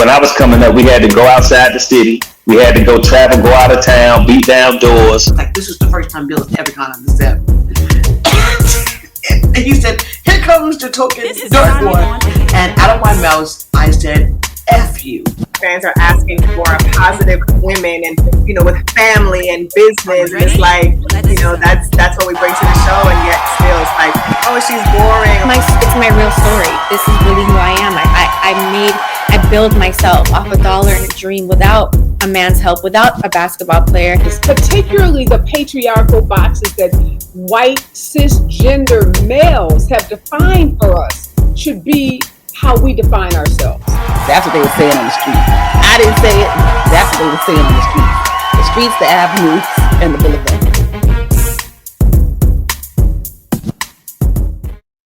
when I was coming up, we had to go outside the city. We had to go travel, go out of town, beat down doors. Like, this was the first time Bill had ever gone on the set. And he said, "Here comes the token dirt one." And out of my mouth, I said, "F you." Fans are asking for positive women and, with family and business. And it's like, that's what we bring to the show. And yet still it's like, oh, she's boring. It's my real story. This is really who I am. I build myself off a dollar and a dream without a man's help, without a basketball player. Particularly the patriarchal boxes that white cisgender males have defined for us should be how we define ourselves. That's what they were saying on the street. I didn't say it. That's what they were saying on the street. The streets, the avenues, and the boulevard.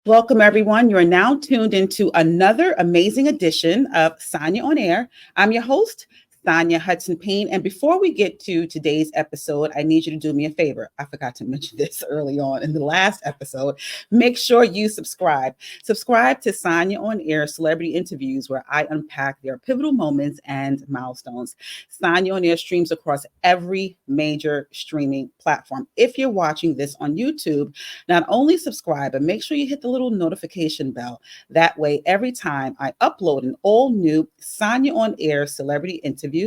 Welcome, everyone. You are now tuned into another amazing edition of Sanya on Air. I'm your host, Sanya Hudson-Payne. And before we get to today's episode, I need you to do me a favor. I forgot to mention this early on in the last episode. Make sure you subscribe. Subscribe to Sanya on Air Celebrity Interviews, where I unpack their pivotal moments and milestones. Sanya on Air streams across every major streaming platform. If you're watching this on YouTube, not only subscribe, but make sure you hit the little notification bell. That way, every time I upload an all new Sanya on Air Celebrity Interview,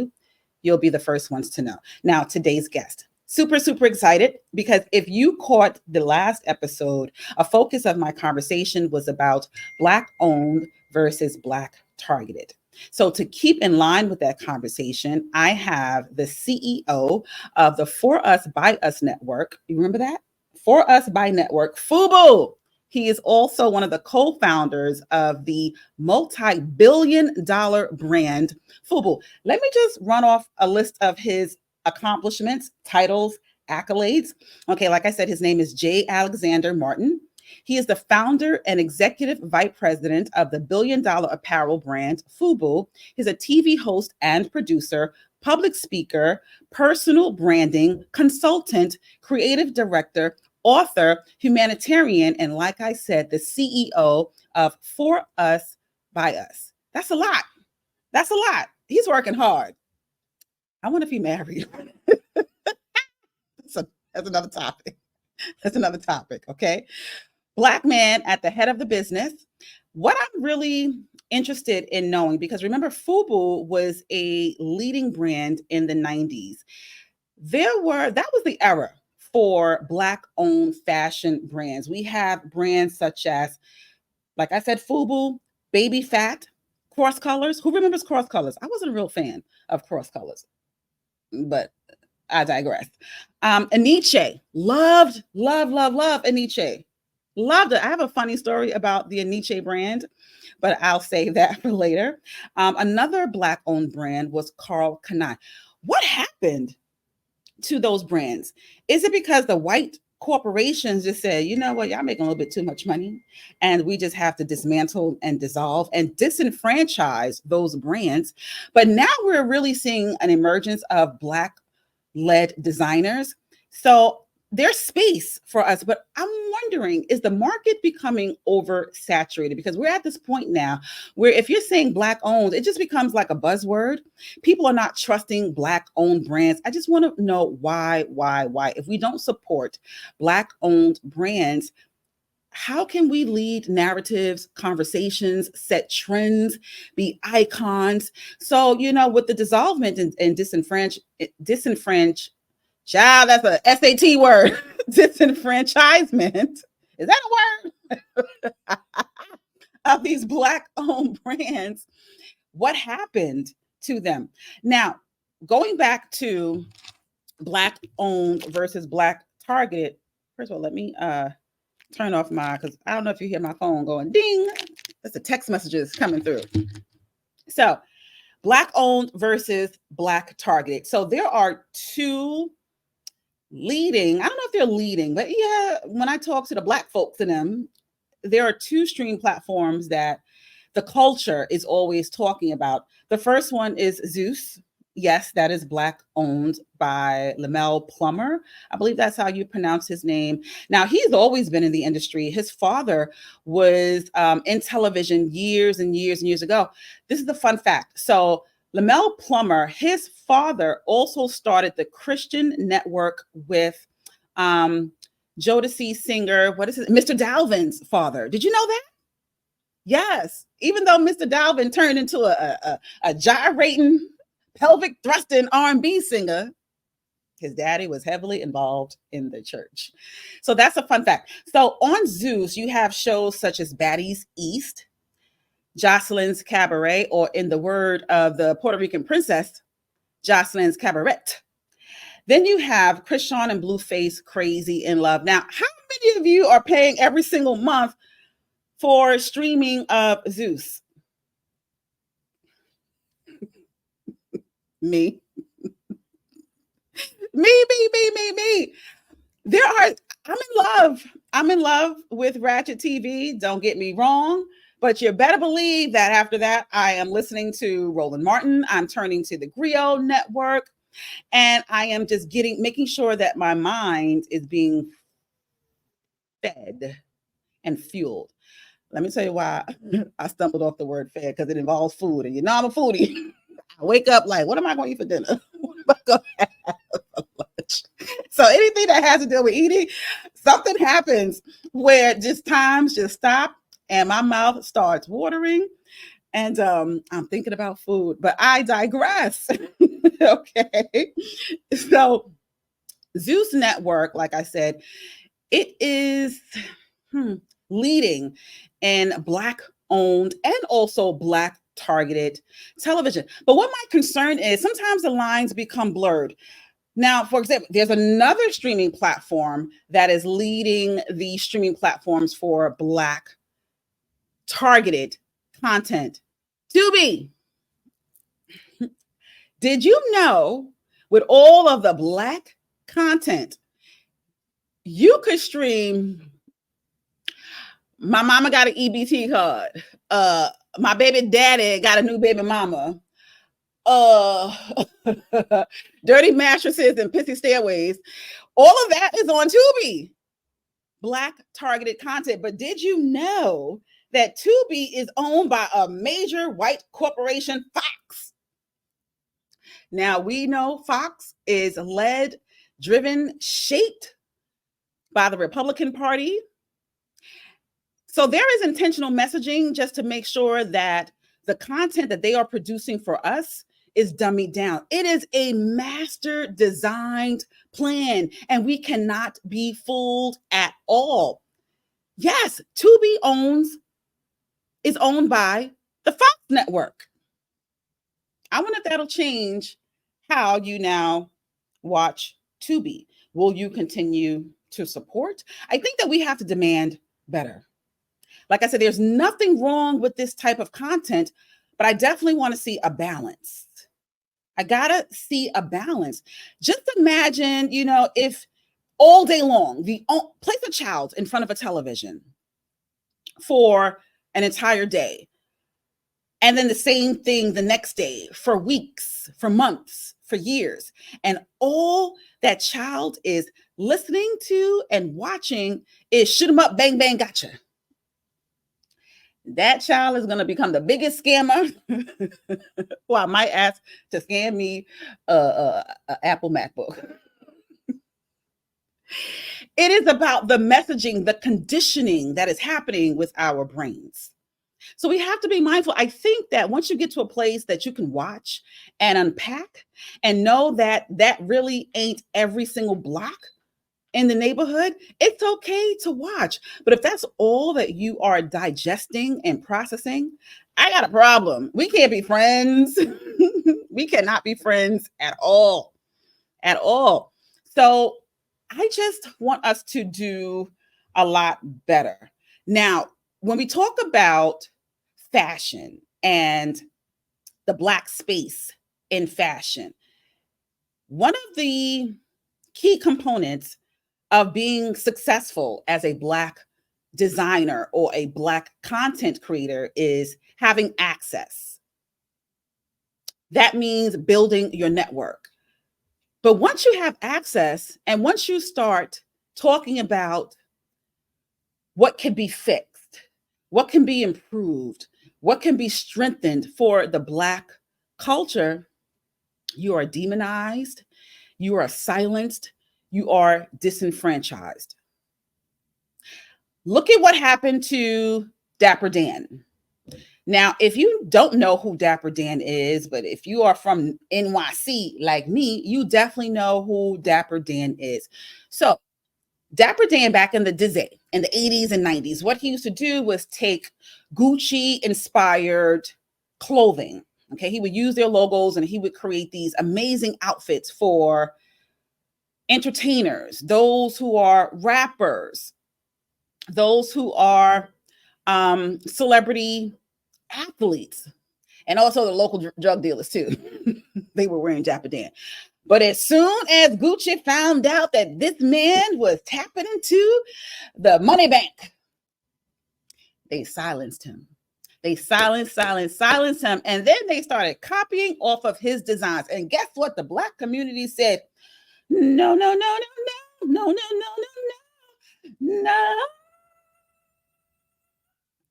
you'll be the first ones to know. Now, today's guest, super excited, because if you caught the last episode, a focus of my conversation was about Black owned versus Black targeted. So to keep in line with that conversation, I have the CEO of the For Us By Us network. You remember that? For Us By Network, FUBU. He is also one of the co-founders of the multi-billion-dollar brand FUBU. Let me just run off a list of his accomplishments, titles, accolades. Okay, like I said, his name is J. Alexander Martin. He is the founder and executive vice president of the billion-dollar apparel brand FUBU. He's a TV host and producer, public speaker, personal branding consultant, creative director, author, humanitarian, and like I said, the CEO of For Us By Us. That's a lot. That's a lot. He's working hard. I wonder if he married. That's another topic. That's another topic, okay? Black man at the head of the business. What I'm really interested in knowing, because remember, FUBU was a leading brand in the 90s. That was the era for Black-owned fashion brands. We have brands such as, like I said, FUBU, Baby Fat, Cross Colors. Who remembers Cross Colors? I wasn't a real fan of Cross Colors, but I digress. Aniche, loved Aniche. Loved it. I have a funny story about the Aniche brand, but I'll save that for later. Another Black-owned brand was Karl Kani. What happened to those brands? Is it because the white corporations just said, you know what, y'all making a little bit too much money, and we just have to dismantle and dissolve and disenfranchise those brands? But now we're really seeing an emergence of Black-led designers. So there's space for us, but I'm wondering, is the market becoming oversaturated? Because we're at this point now where if you're saying Black owned, it just becomes like a buzzword. People are not trusting Black owned brands. I just want to know why. If we don't support Black owned brands, how can we lead narratives, conversations, set trends, be icons? So, with the dissolvement and disenfranchise, child, that's a SAT word. Disenfranchisement. Is that a word? Of these Black-owned brands. What happened to them? Now, going back to Black-owned versus Black targeted. First of all, let me turn off because I don't know if you hear my phone going ding. That's the text messages coming through. So, Black-owned versus Black targeted. So there are two leading, I don't know if they're leading, but yeah, when I talk to the Black folks in them, there are two stream platforms that the culture is always talking about. The first one is Zeus, Yes, that is Black owned by Lamel Plummer. I believe that's how you pronounce his name. Now, he's always been in the industry. His father was in television years and years and years ago. This is the fun fact. So, Lamel Plummer, his father also started the Christian network with Jodeci singer, what is it? Mr. Dalvin's father. Did you know that? Yes. Even though Mr. Dalvin turned into a gyrating, pelvic thrusting R&B singer, his daddy was heavily involved in the church. So that's a fun fact. So on Zeus, you have shows such as Baddies East, Jocelyn's Cabaret, or in the word of the Puerto Rican princess, Jocelyn's Cabaret. Then you have Krishan and Blueface, Crazy in Love. Now, how many of you are paying every single month for streaming of Zeus? Me. Me. I'm in love. I'm in love with Ratchet TV. Don't get me wrong. But you better believe that after that, I am listening to Roland Martin. I'm turning to the Griot Network. And I am just making sure that my mind is being fed and fueled. Let me tell you why I stumbled off the word fed, because it involves food. And you know I'm a foodie. I wake up like, what am I going to eat for dinner? What am I going to have for lunch? So anything that has to do with eating, something happens where times just stop and my mouth starts watering. And I'm thinking about food, but I digress. Okay. So Zeus Network, like I said, it is leading in Black owned and also Black targeted television. But what my concern is, sometimes the lines become blurred. Now, for example, there's another streaming platform that is leading the streaming platforms for Black targeted content. Tubi. Did you know, with all of the Black content, you could stream My Mama Got an EBT card, My Baby Daddy Got a New Baby Mama, Dirty Mattresses and Pissy Stairways. All of that is on Tubi. Black targeted content. But did you know that Tubi is owned by a major white corporation, Fox? Now, we know Fox is led, driven, shaped by the Republican Party. So there is intentional messaging just to make sure that the content that they are producing for us is dummied down. It is a master designed plan, and we cannot be fooled at all. Yes, Tubi is owned by the Fox network. I wonder if that'll change how you now watch Tubi. Will you continue to support? I think that we have to demand better. Like I said, there's nothing wrong with this type of content, but I definitely want to see a balance. I gotta see a balance. Just imagine, if all day long, place a child in front of a television for an entire day, and then the same thing the next day, for weeks, for months, for years. And all that child is listening to and watching is shoot 'em up, bang, bang, gotcha. That child is going to become the biggest scammer. Well, I might ask to scam me an Apple MacBook. It is about the messaging, the conditioning that is happening with our brains. So we have to be mindful. I think that once you get to a place that you can watch and unpack and know that that really ain't every single block in the neighborhood, it's okay to watch. But if that's all that you are digesting and processing, I got a problem. We can't be friends. We cannot be friends at all. At all. So I just want us to do a lot better. Now, when we talk about fashion and the Black space in fashion, one of the key components of being successful as a Black designer or a Black content creator is having access. That means building your network. But once you have access and once you start talking about what can be fixed, what can be improved, what can be strengthened for the Black culture, you are demonized, you are silenced, you are disenfranchised. Look at what happened to Dapper Dan. Now, if you don't know who Dapper Dan is, but if you are from NYC like me, you definitely know who Dapper Dan is. So Dapper Dan back in the day, in the 80s and 90s, what he used to do was take Gucci inspired clothing. Okay, he would use their logos and he would create these amazing outfits for entertainers, those who are rappers, those who are celebrity athletes, and also the local drug dealers too. They were wearing Dapper Dan. But as soon as Gucci found out that this man was tapping into the money bank, they silenced him. They silenced him. And then they started copying off of his designs. And guess what? The Black community said, no, no, no, no, no, no, no, no, no, no, no.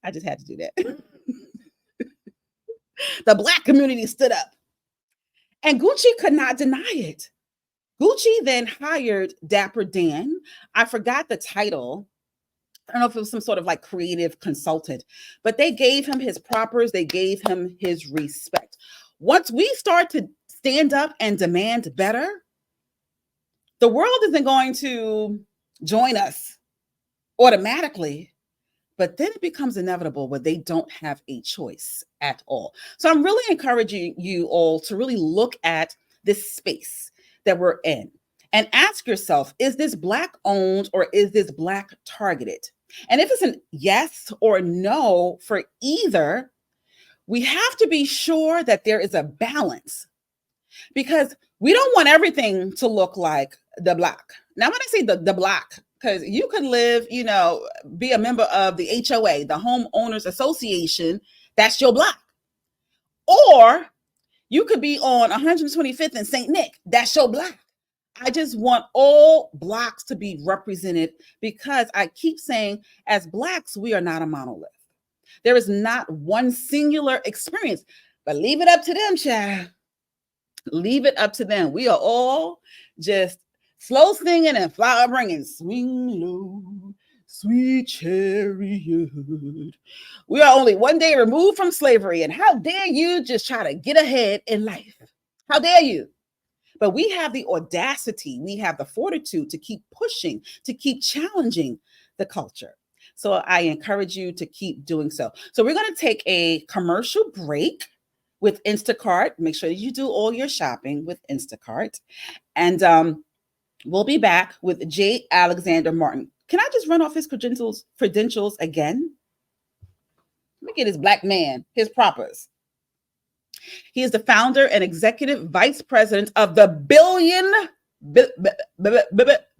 I just had to do that. The Black community stood up. And Gucci could not deny it. Gucci then hired Dapper Dan. I forgot the title. I don't know if it was some sort of like creative consultant, but they gave him his propers. They gave him his respect. Once we start to stand up and demand better, the world isn't going to join us automatically, but then it becomes inevitable where they don't have a choice at all. So I'm really encouraging you all to really look at this space that we're in and ask yourself, is this Black owned or is this Black targeted? And if it's a yes or no for either, we have to be sure that there is a balance, because we don't want everything to look like the Black. Now, when I say the Black, because you could live, be a member of the HOA, the Homeowners Association, that's your Black. Or you could be on 125th and St. Nick, that's your Black. I just want all Blacks to be represented, because I keep saying, as Blacks, we are not a monolith. There is not one singular experience, but leave it up to them, child. Leave it up to them. We are all just slow singing and flower bringing. Swing low, sweet chariot. We are only one day removed from slavery. And how dare you just try to get ahead in life? How dare you? But we have the audacity, we have the fortitude to keep pushing, to keep challenging the culture. So I encourage you to keep doing so. So we're going to take a commercial break with Instacart. Make sure that you do all your shopping with Instacart. And we'll be back with J. Alexander Martin. Can I just run off his credentials again? Let me get his Black man, his propers. He is the founder and executive vice president of the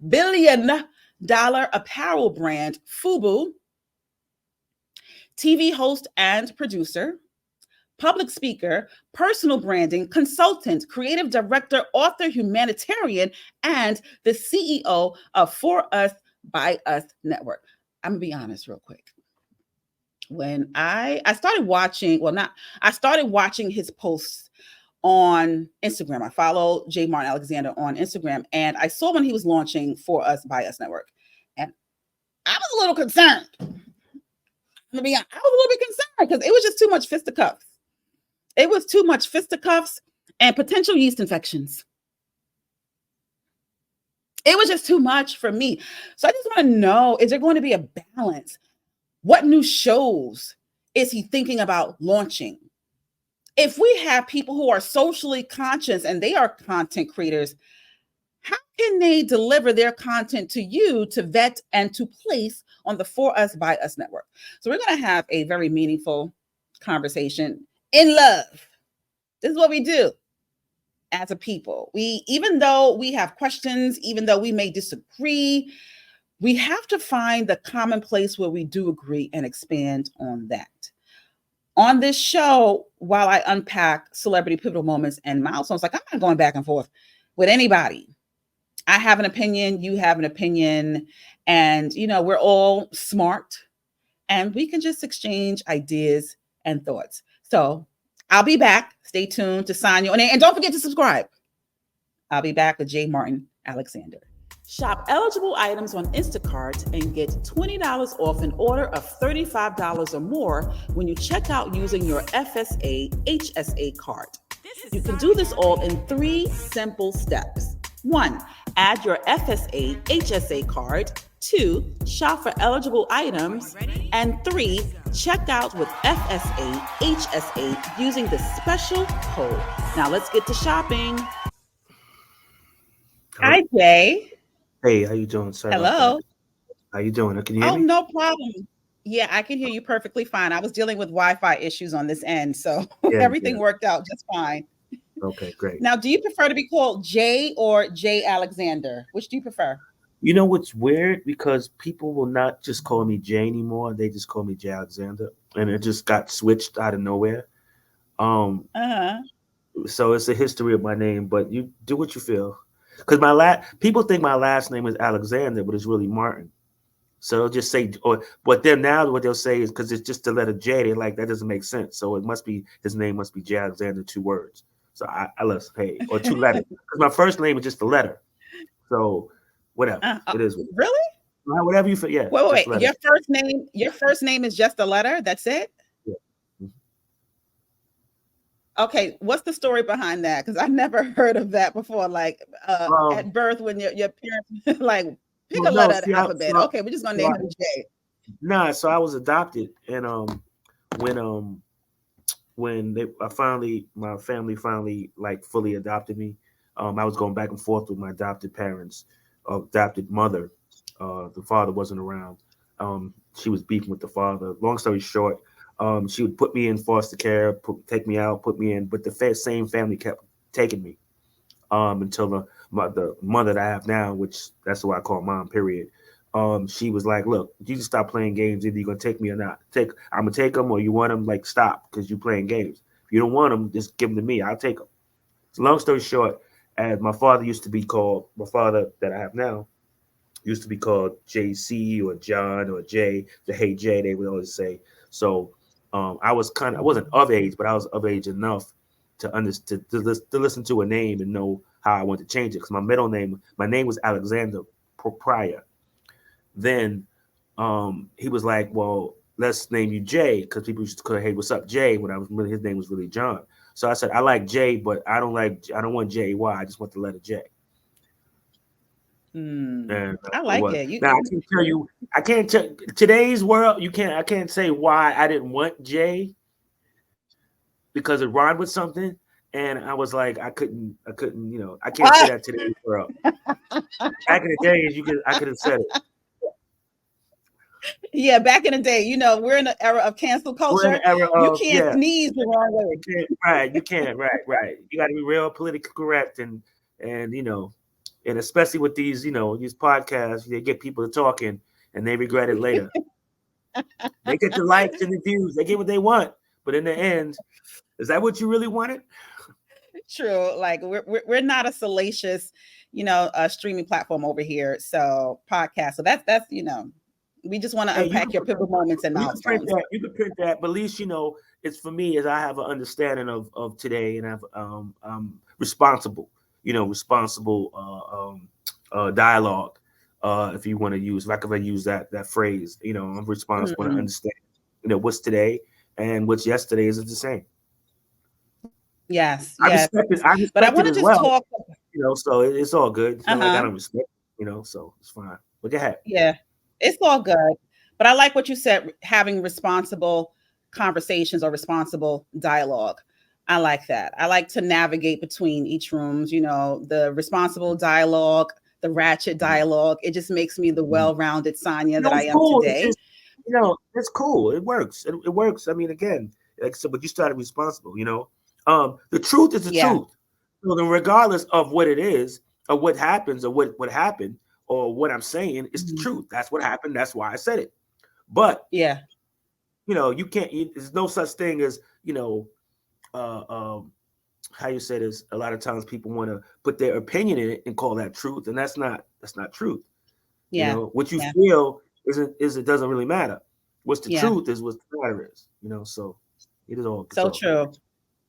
billion-dollar apparel brand FUBU, TV host and producer, public speaker, personal branding, consultant, creative director, author, humanitarian, and the CEO of For Us, By Us Network. I'm going to be honest real quick. When I started watching, I started watching his posts on Instagram. I follow J. Martin Alexander on Instagram, and I saw when he was launching For Us, By Us Network. And I was a little concerned. I was a little bit concerned because it was just too much fisticuffs. It was too much fisticuffs and potential yeast infections. It was just too much for me. So I just want to know, is there going to be a balance? What new shows is he thinking about launching? If we have people who are socially conscious and they are content creators, how can they deliver their content to you to vet and to place on the For Us, By Us network? So we're going to have a very meaningful conversation in love. This is what we do as a people. Even though we have questions, even though we may disagree, we have to find the common place where we do agree and expand on that. on this show, while I unpack celebrity pivotal moments and milestones, like I'm not going back and forth with anybody. I have an opinion, you have an opinion, and we're all smart and we can just exchange ideas and thoughts. So I'll be back. Stay tuned to Sanya. And don't forget to subscribe. I'll be back with J. Martin Alexander. Shop eligible items on Instacart and get $20 off an order of $35 or more when you check out using your FSA HSA card. You can do this all in 3 simple steps. 1, add your FSA HSA card. 2, shop for eligible items. And 3, check out with FSA HSA using the special code. Now let's get to shopping. Hi, Jay. Hey, how you doing? Sorry. Hello. How you doing? Can you hear me? Oh, no problem. Yeah, I can hear you perfectly fine. I was dealing with Wi-Fi issues on this end, so everything worked out just fine. Okay, great. Now, do you prefer to be called Jay or Jay Alexander? Which do you prefer? You know what's weird? Because people will not just call me Jay anymore. They just call me Jay Alexander. And it just got switched out of nowhere. So it's a history of my name, but you do what you feel. Because people think my last name is Alexander, but it's really Martin. So they'll just say, but then now what they'll say is because it's just the letter J, they're like, that doesn't make sense. So his name must be J Alexander, 2 words. So I listen, hey, or 2 letters. Because my first name is just a letter. So whatever. It is. Really? Whatever you feel. Yeah. Wait. Your first name is just a letter? That's it? Yeah. Okay, what's the story behind that? Because I've never heard of that before. Like at birth, when your parents like pick a letter of the alphabet. Okay, we're just gonna name him J. Nah, so I was adopted, and when my family finally like fully adopted me, I was going back and forth with my adopted parents, adopted mother. The father wasn't around. She was beefing with the father. Long story short. She would put me in foster care, take me out, put me in, but the same family kept taking me until the mother that I have now, which that's what I call mom, period. She was like, look, you just stop playing games. Either you're going to take me or not. I'm going to take them, or you want them, like, stop, because you're playing games. If you don't want them, just give them to me. I'll take them. So long story short, as my father that I have now used to be called JC or John or Jay, the Hey Jay, they would always say. So I wasn't of age, but I was of age enough to understand, to listen to a name and know how I wanted to change it. Because my name was Alexander prior. Then he was like, well, let's name you Jay, because people used to call, hey, what's up, Jay? His name was really John. So I said, I like Jay, but I don't want J-Y. I just want the letter J. And I like it. Now I can tell you, I can't tell today's world. I can't say why I didn't want J, because it rhymed with something, and I was like, I couldn't. I can't say that today's world. Back in the days, I could have said it. Yeah, back in the day, we're in an era of cancel culture. You can't sneeze the wrong way. You can't. Right. You got to be real politically correct, and and especially with these podcasts, they get people to talking and they regret it later. They get the likes and the views, they get what they want, but in the end, is that what you really wanted? True. Like we're not a salacious, streaming platform over here. So podcast. So that's we just want to unpack your pivotal moments and milestones. You can print that, but at least it's for me as I have an understanding of today, and I'm responsible. Dialogue. If you want to use, if I could use that phrase, I'm responsible to understand, what's today and what's yesterday isn't the same. Yes. I respect it. But I want to just talk. So it's all good. It's not like I don't respect, so it's fine. But go ahead. Yeah, it's all good. But I like what you said, having responsible conversations or responsible dialogue. I like that. I like to navigate between each rooms, the responsible dialogue, the ratchet dialogue. It just makes me the well-rounded Sanya that I am today. It's cool. It works. It works. I mean, again, but you started responsible, the truth is the truth. So then regardless of what it is or what happens or what happened or what I'm saying, it's the truth. That's what happened. That's why I said it. But you can't. There's no such thing as uh, um, how you say this. A lot of times people want to put their opinion in it and call that truth, and that's not truth. Yeah. What you Yeah. feel it doesn't really matter. What's the Yeah. truth is what the matter is. So it is all. So true.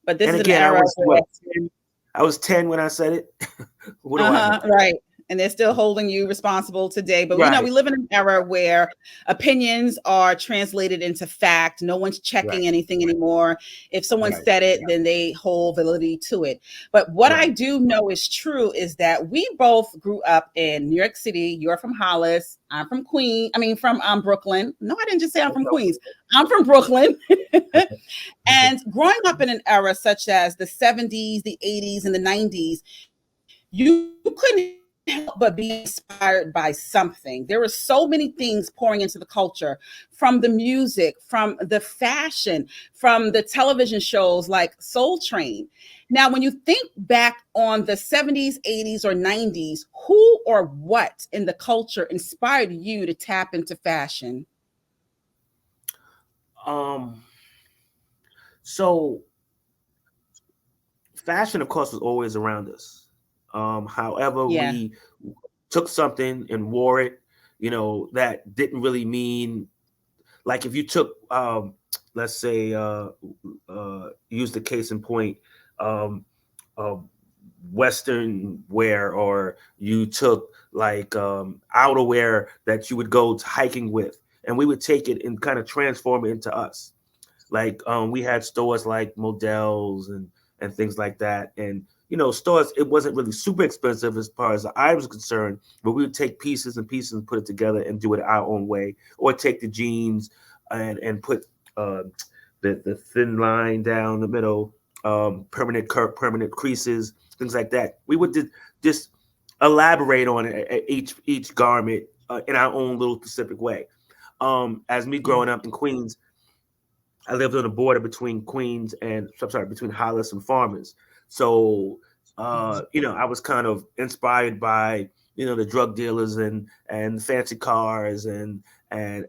But this And is an again, I era was where, 10? I was 10 when I said it. What do I know? right. And they're still holding you responsible today. But Right. we live in an era where opinions are translated into fact. No one's checking anything anymore. If someone said it, then they hold validity to it. But what I do know is true is that we both grew up in New York City. You're from Hollis. I'm from from Brooklyn. No, I didn't just say I'm from Queens. I'm from Brooklyn. And growing up in an era such as the 70s, the 80s, and the 90s, you couldn't help but be inspired by something. There were so many things pouring into the culture, from the music, from the fashion, from the television shows like Soul Train. Now, when you think back on the 70s, 80s, or 90s, who or what in the culture inspired you to tap into fashion? So fashion, of course, was always around us. However, Yeah. we took something and wore it, that didn't really mean, like if you took, let's say, use the case in point, uh, Western wear, or you took like outerwear that you would go to hiking with, and we would take it and kind of transform it into us. Like we had stores like Models and things like that, and stores, it wasn't really super expensive as far as the items concerned, but we would take pieces and pieces and put it together and do it our own way, or take the jeans and put the thin line down the middle, permanent creases, things like that. We would just elaborate on it, each garment in our own little specific way. As me growing up in Queens, I lived on the border between between Hollis and Farmers. So, I was kind of inspired by, the drug dealers and fancy cars and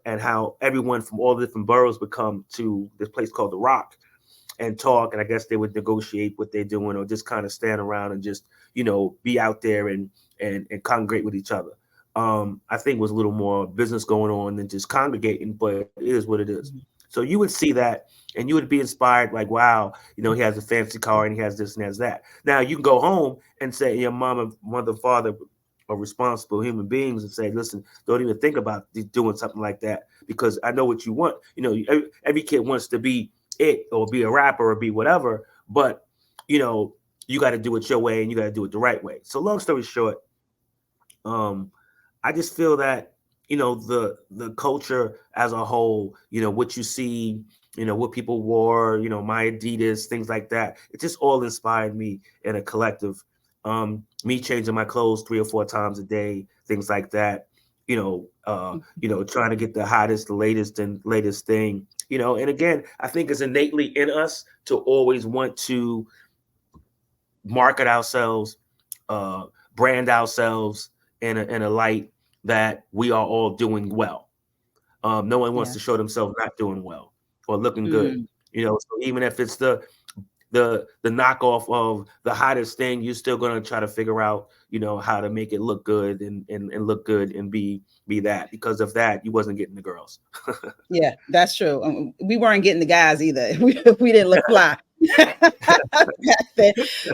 how everyone from all the different boroughs would come to this place called The Rock and talk. And I guess they would negotiate what they're doing, or just kind of stand around and just, be out there and congregate with each other. I think was a little more business going on than just congregating, but it is what it is. So you would see that and you would be inspired, like, wow, he has a fancy car and he has this and has that. Now you can go home and say your mother, father are responsible human beings and say, listen, don't even think about doing something like that, because I know what you want. Every kid wants to be it, or be a rapper, or be whatever, but you got to do it your way, and you got to do it the right way. So long story short, I just feel that, the culture as a whole, what you see, what people wore, my Adidas, things like that. It just all inspired me in a collective. Me changing my clothes 3 or 4 times a day, things like that. Trying to get the hottest, the latest thing. And again, I think it's innately in us to always want to market ourselves, brand ourselves in a light that we are all doing well. No one wants to show themselves not doing well or looking good. So even if it's the knockoff of the hottest thing, you're still going to try to figure out, how to make it look good and look good and be that, because of that, you wasn't getting the girls. Yeah, that's true. We weren't getting the guys either. We didn't look fly.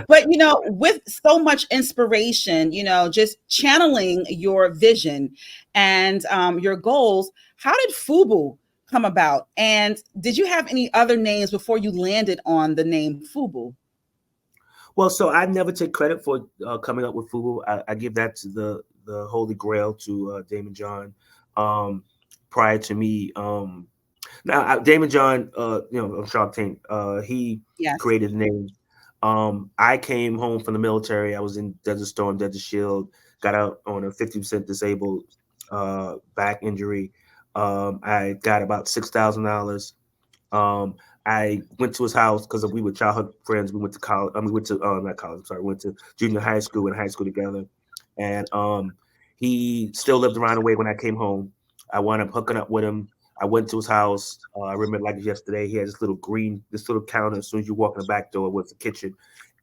But with so much inspiration, just channeling your vision and your goals, how did FUBU come about? And did you have any other names before you landed on the name FUBU? Well, so I never take credit for coming up with FUBU. I give that to the Holy Grail, to Damon John. Prior to me, now Damon John, on Shark Tank, he created the name. I came home from the military. I was in Desert Storm, Desert Shield. Got out on a 50% disabled back injury. I got about $6,000. I went to his house because we were childhood friends. We went to college. We went to not college. I'm sorry. We went to junior high school and high school together. And he still lived around the way when I came home. I wound up hooking up with him. I went to his house. I remember like yesterday, he had this little counter. As soon as you walk in the back door was the kitchen.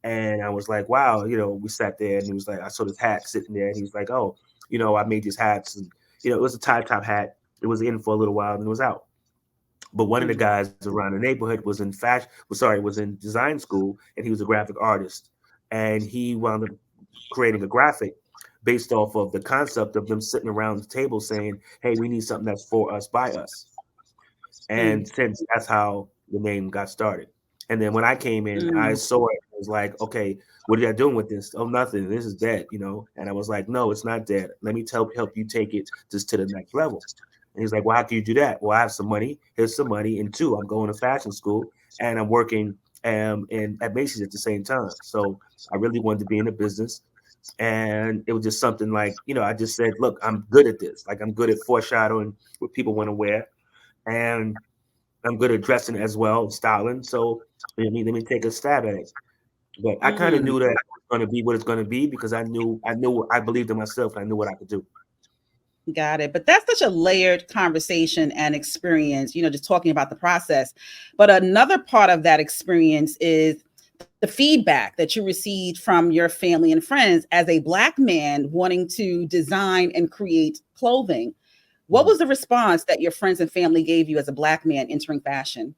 And I was like, wow, we sat there and he was like, I saw this hat sitting there. And he was like, oh, I made these hats. And, it was a tie top hat. It was in for a little while and it was out. But one of the guys around the neighborhood was in design school, and he was a graphic artist. And he wound up creating a graphic based off of the concept of them sitting around the table saying, hey, we need something that's for us, by us. And since that's how the name got started. And then when I came in, I saw it. I was like, okay, what are you doing with this? Oh, nothing. This is dead, And I was like, no, it's not dead. Let me help you take it just to the next level. And he's like, well, how can you do that? Well, I have some money. Here's some money. And 2, I'm going to fashion school and I'm working at Macy's at the same time. So I really wanted to be in the business. And it was just something like, I just said, look, I'm good at this. Like I'm good at foreshadowing what people want to wear. And I'm good at dressing as well, styling. So let me take a stab at it. But I kind of knew that it was going to be what it's going to be because I believed in myself and I knew what I could do. Got it. But that's such a layered conversation and experience, just talking about the process. But another part of that experience is the feedback that you received from your family and friends as a Black man wanting to design and create clothing. What was the response that your friends and family gave you as a Black man entering fashion?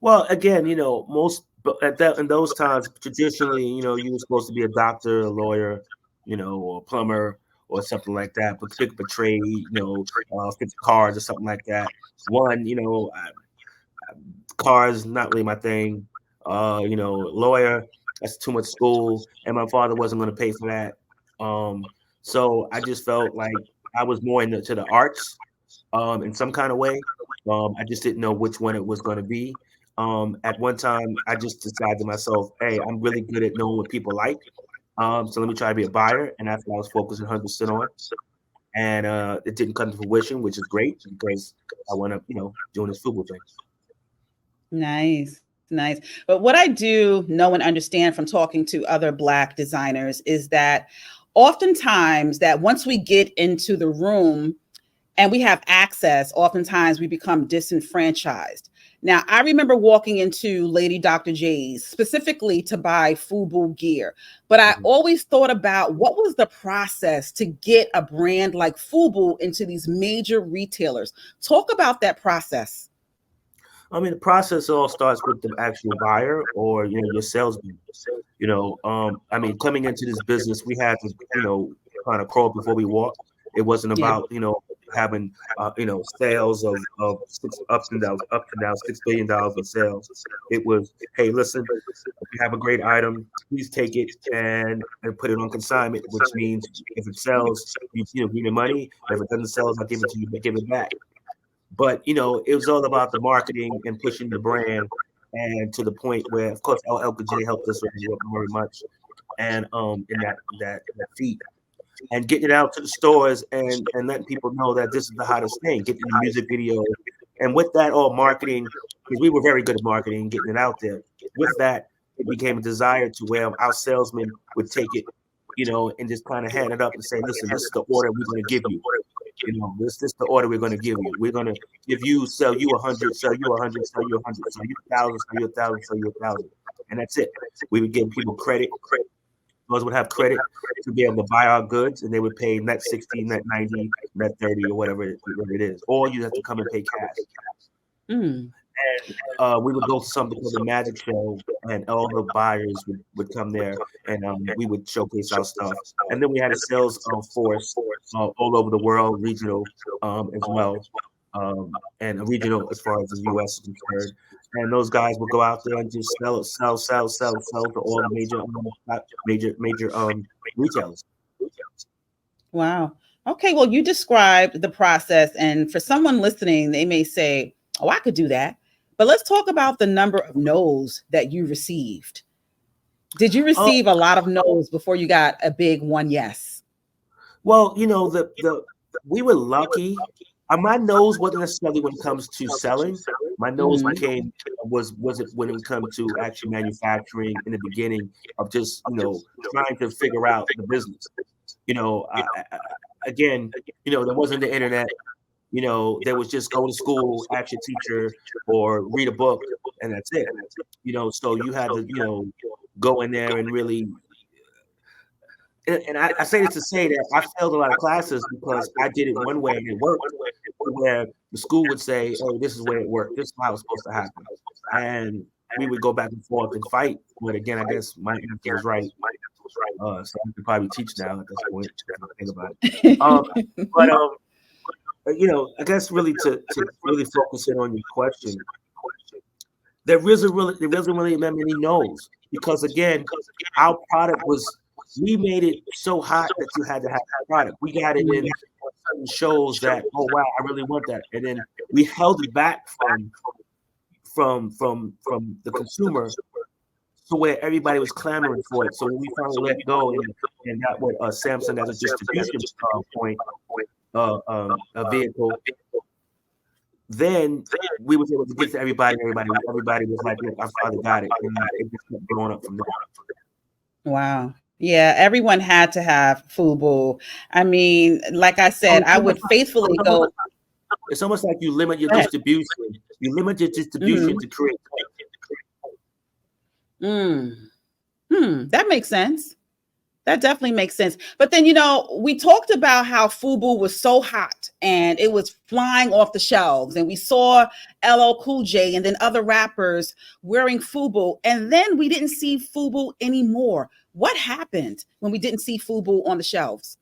Well, again, most in those times, traditionally, you were supposed to be a doctor, a lawyer, or a plumber or something like that, but pick up a trade, fix cars or something like that. Cars, not really my thing. Lawyer, that's too much school, and my father wasn't going to pay for that. So I just felt like I was more into the arts in some kind of way. I just didn't know which one it was going to be. At one time, I just decided to myself, hey, I'm really good at knowing what people like. So let me try to be a buyer. And that's what I was focusing 100% on. And it didn't come to fruition, which is great because I wound up, doing this FUBU thing. Nice. But what I do know and understand from talking to other Black designers is that oftentimes that once we get into the room and we have access, oftentimes we become disenfranchised. Now, I remember walking into Lady Dr. J's specifically to buy FUBU gear, but I always thought about what was the process to get a brand like FUBU into these major retailers. Talk about that process. I mean, the process all starts with the actual buyer or, your salesman. Coming into this business, we had to, kind of crawl before we walk. It wasn't about, having, sales of up and down, $6 billion of sales. It was, hey, listen, if you have a great item, please take it and put it on consignment, which means if it sells, you give me money. If it doesn't sell, I'll give it to you, give it back. But, it was all about the marketing and pushing the brand, and to the point where, of course, LKJ helped us very much, and in that feat. And getting it out to the stores and letting people know that this is the hottest thing, getting the music video. And with that, all marketing, because we were very good at marketing, getting it out there. With that, it became a desire to where our salesmen would take it, and just kind of hand it up and say, listen, this is the order we're going to give you. This is the order we're going to give you. We're going to give you, sell you 100, sell you 100, sell you 100, sell you 1,000, sell you 1,000, sell you 1,000. And that's it. We would give people credit. Those would have credit to be able to buy our goods, and they would pay net 60, net 90, net 30, or whatever it is. Or you have to come and pay cash. And we would go to something called the Magic Show, and all the buyers would come there, and we would showcase our stuff. And then we had a sales force all over the world, regional as well, and a regional as far as the U.S. is concerned. And those guys will go out there and just sell to all the major retailers. Wow. Okay. Well, you described the process, and for someone listening, they may say, "Oh, I could do that." But let's talk about the number of no's that you received. Did you receive a lot of no's before you got a big one yes? Well, we were lucky. My nose wasn't necessarily when it comes to selling. My nose was it when it comes to actually manufacturing in the beginning of just trying to figure out the business. Again, there wasn't the internet. You know, there was just go to school, ask your teacher, or read a book, and that's it. You know, so you had to, you know, go in there and really. And I say this to say that I failed a lot of classes because I did it one way and it worked. Where the school would say, "Oh, this is where it worked. This is how it's supposed to happen," and we would go back and forth and fight. But again, I guess my answer was right. So I could probably teach now at this point. If I think about it. But you know, I guess really to really focus in on your question, there isn't really that many no's because again, our product was. We made it so hot that you had to have that product. We got it in certain shows that, oh wow, I really want that, and then we held it back from the consumer to where everybody was clamoring for it. So when we finally let go and got what Samsung as a distribution point, a vehicle, then we was able to get to everybody. Everybody was like, "Look, our father got it," and it just kept going up from there. Wow. Yeah, everyone had to have FUBU. I mean, like I said, I would faithfully go. It's almost like you limit your distribution. You limit your distribution to create. That makes sense. That definitely makes sense. But then, you know, we talked about how FUBU was so hot and it was flying off the shelves. And we saw LL Cool J and then other rappers wearing FUBU. And then we didn't see FUBU anymore. What happened when we didn't see FUBU on the shelves?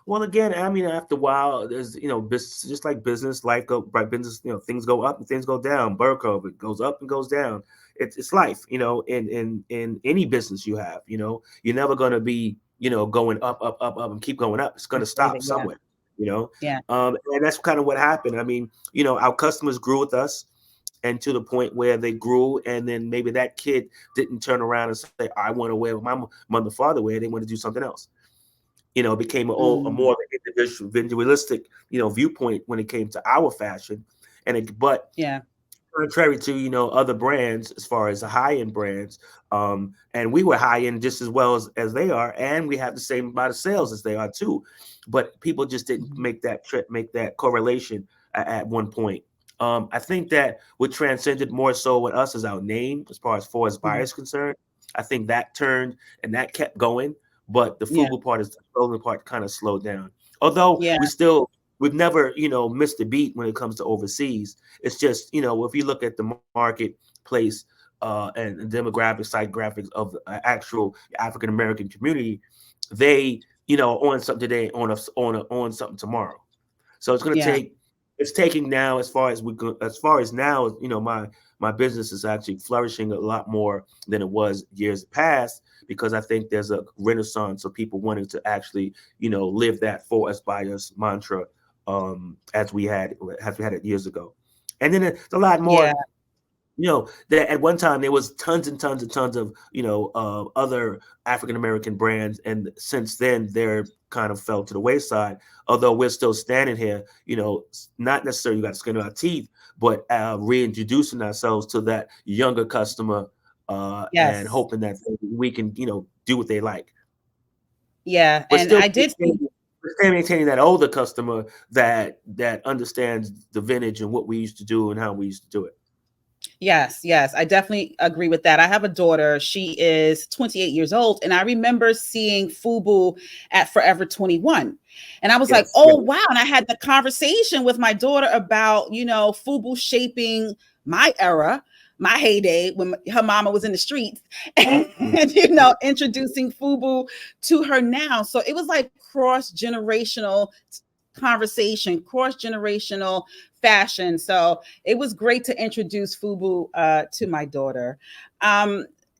Well, again, I mean, after a while, there's, you know, just like business, life business, you know, things go up and things go down. Bird curve, it goes up and goes down. It's life, you know, in any business you have, you know, you're never going to be, you know, going up and keep going up. It's going to stop somewhere, you know? Yeah. And that's kind of what happened. I mean, you know, our customers grew with us and to the point where they grew. And then maybe that kid didn't turn around and say, I want to wear what my mother, father wear. They want to do something else. You know, it became a more individualistic, you know, viewpoint when it came to our fashion. But contrary to, you know, other brands, as far as the high-end brands, and we were high-end just as well as they are, and we have the same amount of sales as they are too. But people just didn't make that correlation at one point. I think that what transcended more so with us is our name, as far as buyers concerned. I think that turned and that kept going. But the FUBU part is the stolen part kind of slowed down. Although we've never, you know, missed a beat when it comes to overseas. It's just, you know, if you look at the marketplace and demographics, psychographics of the actual African American community, they, you know, on something today, on something tomorrow. So it's going to take. It's taking now as far as now, you know, my business is actually flourishing a lot more than it was years past, because I think there's a renaissance of people wanting to actually, you know, live that for us by us mantra as we had it years ago. And then it's a lot more, you know, that at one time there was tons and tons and tons of, you know, other African-American brands. And since then they're kind of fell to the wayside, although we're still standing here, you know, not necessarily got to skin our teeth, but reintroducing ourselves to that younger customer and hoping that we can, you know, do what they like. Yeah. But and still I did maintaining that older customer that understands the vintage and what we used to do and how we used to do it. Yes, I definitely agree with that. I have a daughter. She is 28 years old. And I remember seeing FUBU at Forever 21. And I was like, oh, wow. And I had the conversation with my daughter about, you know, FUBU shaping my era, my heyday when her mama was in the streets and, you know, introducing FUBU to her now. So it was like cross-generational conversation, cross-generational fashion. So it was great to introduce FUBU to my daughter.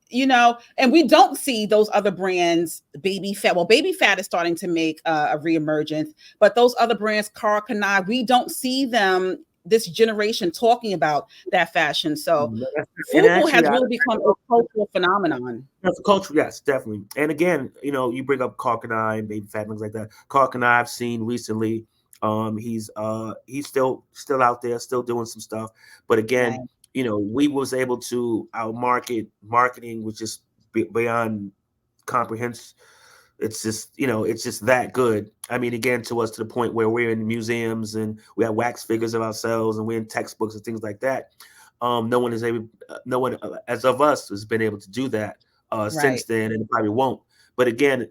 You know, and we don't see those other brands, Baby Fat. Well, Baby Fat is starting to make a reemergence, but those other brands, Karl Kani, we don't see them this generation talking about that fashion. So FUBU has really become a cultural phenomenon. That's a culture, yes, definitely. And again, you know, you bring up Karl Kani and Baby Fat, things like that. Karl Kani I've seen recently. He's still out there, still doing some stuff. But again, you know, we was able to, our marketing was just beyond comprehensive. it's just, it's just that good. I mean, again, to us, to the point where we're in museums and we have wax figures of ourselves and we're in textbooks and things like that. No one as of us has been able to do that since then, and probably won't. But again,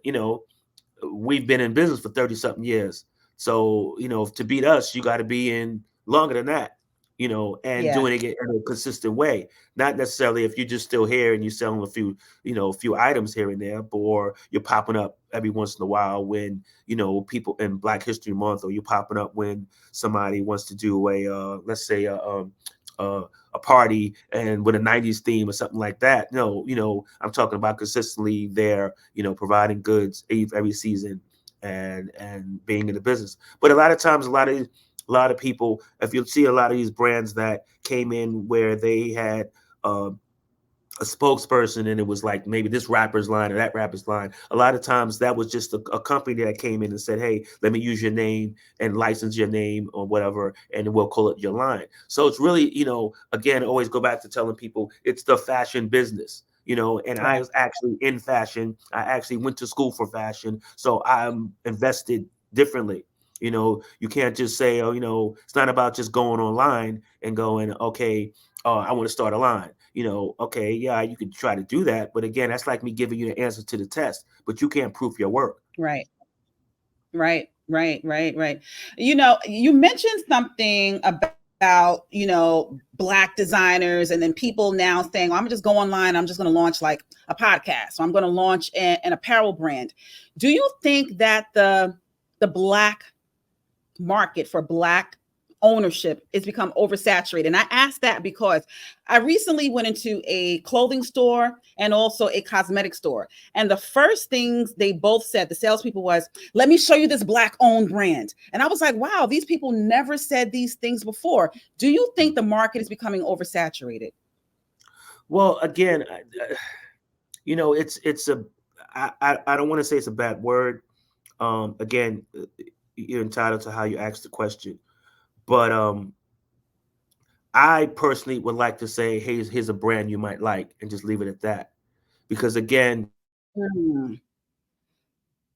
we've been in business for 30 something years. So, to beat us, you got to be in longer than that, and doing it in a consistent way. Not necessarily if you're just still here and you're selling a few items here and there, or you're popping up every once in a while when, people in Black History Month, or you're popping up when somebody wants to do let's say a party and with a 90s theme or something like that. No, I'm talking about consistently there, providing goods every season and being in the business. But a lot of times, a lot of people, if you see a lot of these brands that came in where they had a spokesperson and it was like maybe this rapper's line or that rapper's line, a lot of times that was just a company that came in and said, hey, let me use your name and license your name or whatever, and we'll call it your line. So it's really, again, always go back to telling people it's the fashion business, and I was actually in fashion. I actually went to school for fashion, so I'm invested differently. You can't just say, it's not about just going online and going, okay, I want to start a line. Okay, yeah, you can try to do that. But again, that's like me giving you the answer to the test, but you can't prove your work. Right. You mentioned something about, Black designers, and then people now saying, I'm just go online. I'm just going to launch like a podcast. So I'm going to launch an apparel brand. Do you think that the Black market for Black ownership is become oversaturated? And I asked that because I recently went into a clothing store and also a cosmetic store. And the first things they both said, the salespeople, was, let me show you this Black owned brand. And I was like, wow, these people never said these things before. Do you think the market is becoming oversaturated? Well, again, I don't want to say it's a bad word. Again, you're entitled to how you ask the question. But I personally would like to say, hey, here's a brand you might like, and just leave it at that. Because again,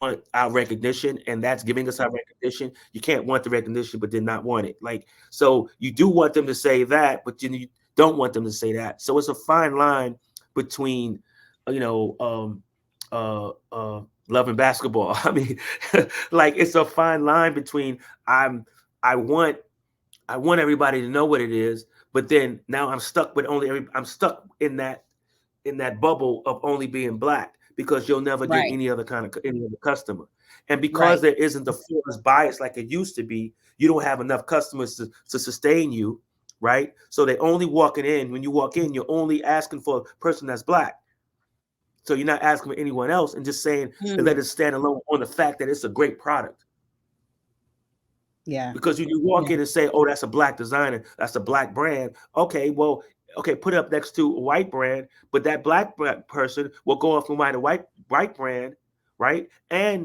want our recognition, and that's giving us our recognition. You can't want the recognition but then not want it. Like, so you do want them to say that, but you don't want them to say that. So it's a fine line between, love and basketball. I mean, like, it's a fine line between I want everybody to know what it is, but then now I'm stuck with I'm stuck in that bubble of only being Black, because you'll never get any other customer. And because there isn't the forced bias like it used to be, you don't have enough customers to sustain you, right? So they're only walking in. When you walk in, you're only asking for a person that's Black. So you're not asking for anyone else, and just saying and let it stand alone on the fact that it's a great product. Yeah. Because you walk in and say, oh, that's a Black designer, that's a Black brand. Okay, well, put it up next to a white brand, but that Black person will go off and buy the white brand, right? But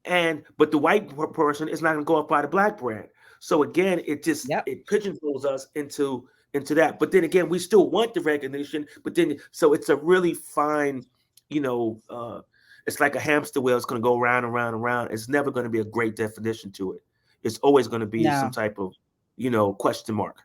the white person is not going to go off by the Black brand. So again, it just it pigeonholes us into that. But then again, we still want the recognition. But then, so it's a really fine, it's like a hamster wheel. It's going to go round and round and round. It's never going to be a great definition to it. It's always going to be some type of, question mark.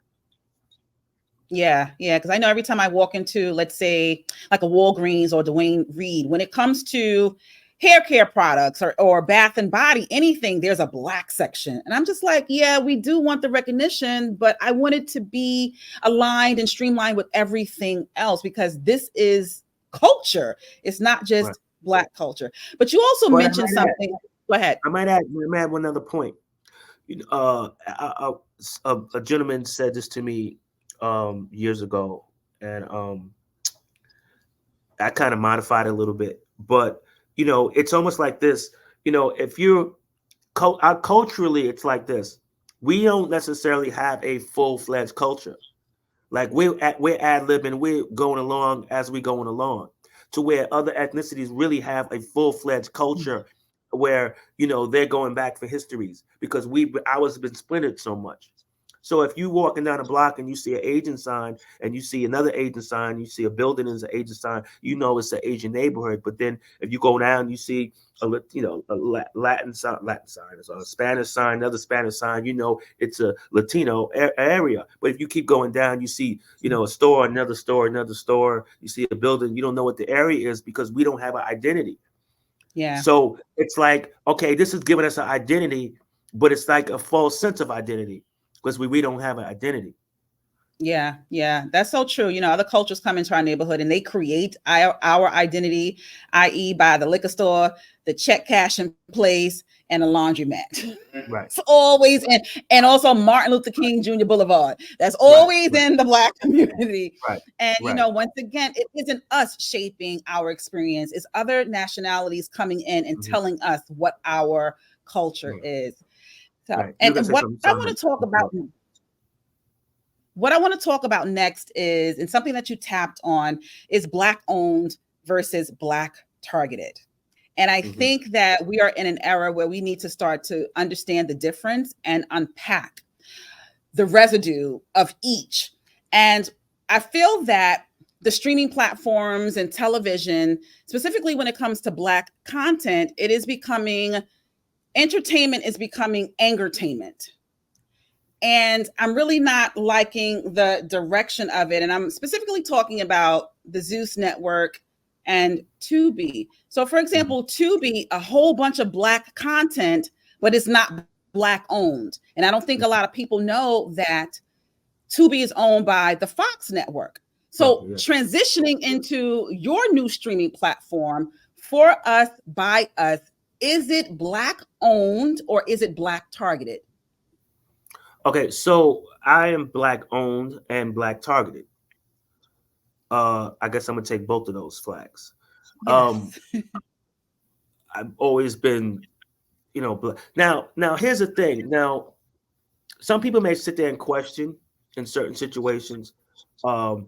Yeah. Because I know every time I walk into, let's say, like a Walgreens or Dwayne Reed, when it comes to hair care products or bath and body, anything, there's a Black section. And I'm just like, yeah, we do want the recognition, but I want it to be aligned and streamlined with everything else, because this is culture. It's not just Black culture. But you also mentioned something. Go ahead. I might add one other point. A gentleman said this to me years ago, and I kind of modified it a little bit. But it's almost like this. If you're culturally, it's like this. We don't necessarily have a full-fledged culture. Like, we're ad-libbing, we're going along as we're going along, to where other ethnicities really have a full-fledged culture where, they're going back for histories, because ours have been splintered so much. So if you walking down a block and you see an Asian sign and you see another Asian sign, you see a building is an Asian sign, you know it's an Asian neighborhood. But then if you go down, you see a Latin sign, a Spanish sign, another Spanish sign, you know it's a Latino area. But if you keep going down, you see a store, another store, another store. You see a building, you don't know what the area is because we don't have an identity. Yeah. So it's like, okay, this is giving us an identity, but it's like a false sense of identity because we don't have an identity. Yeah, that's so true. Other cultures come into our neighborhood and they create our identity, i.e., by the liquor store, the check cashing place, and a laundromat. Right. It's always and also Martin Luther King Jr. Boulevard. That's always in the Black community. Right. And once again, it isn't us shaping our experience; it's other nationalities coming in and telling us what our culture is. So, and what I want to talk about. What I want to talk about next is, and something that you tapped on, is Black owned versus Black targeted. And I think that we are in an era where we need to start to understand the difference and unpack the residue of each. And I feel that the streaming platforms and television, specifically when it comes to Black content, entertainment is becoming angertainment. And I'm really not liking the direction of it. And I'm specifically talking about the Zeus Network and Tubi. So, for example, Tubi, a whole bunch of Black content, but it's not Black owned. And I don't think a lot of people know that Tubi is owned by the Fox Network. So transitioning into your new streaming platform, for us, by us, is it Black owned or is it Black targeted? Okay, so I am Black owned and Black targeted. I guess I'm gonna take both of those flags. Yes. I've always been, Black. Now here's the thing. Now, some people may sit there and question in certain situations. A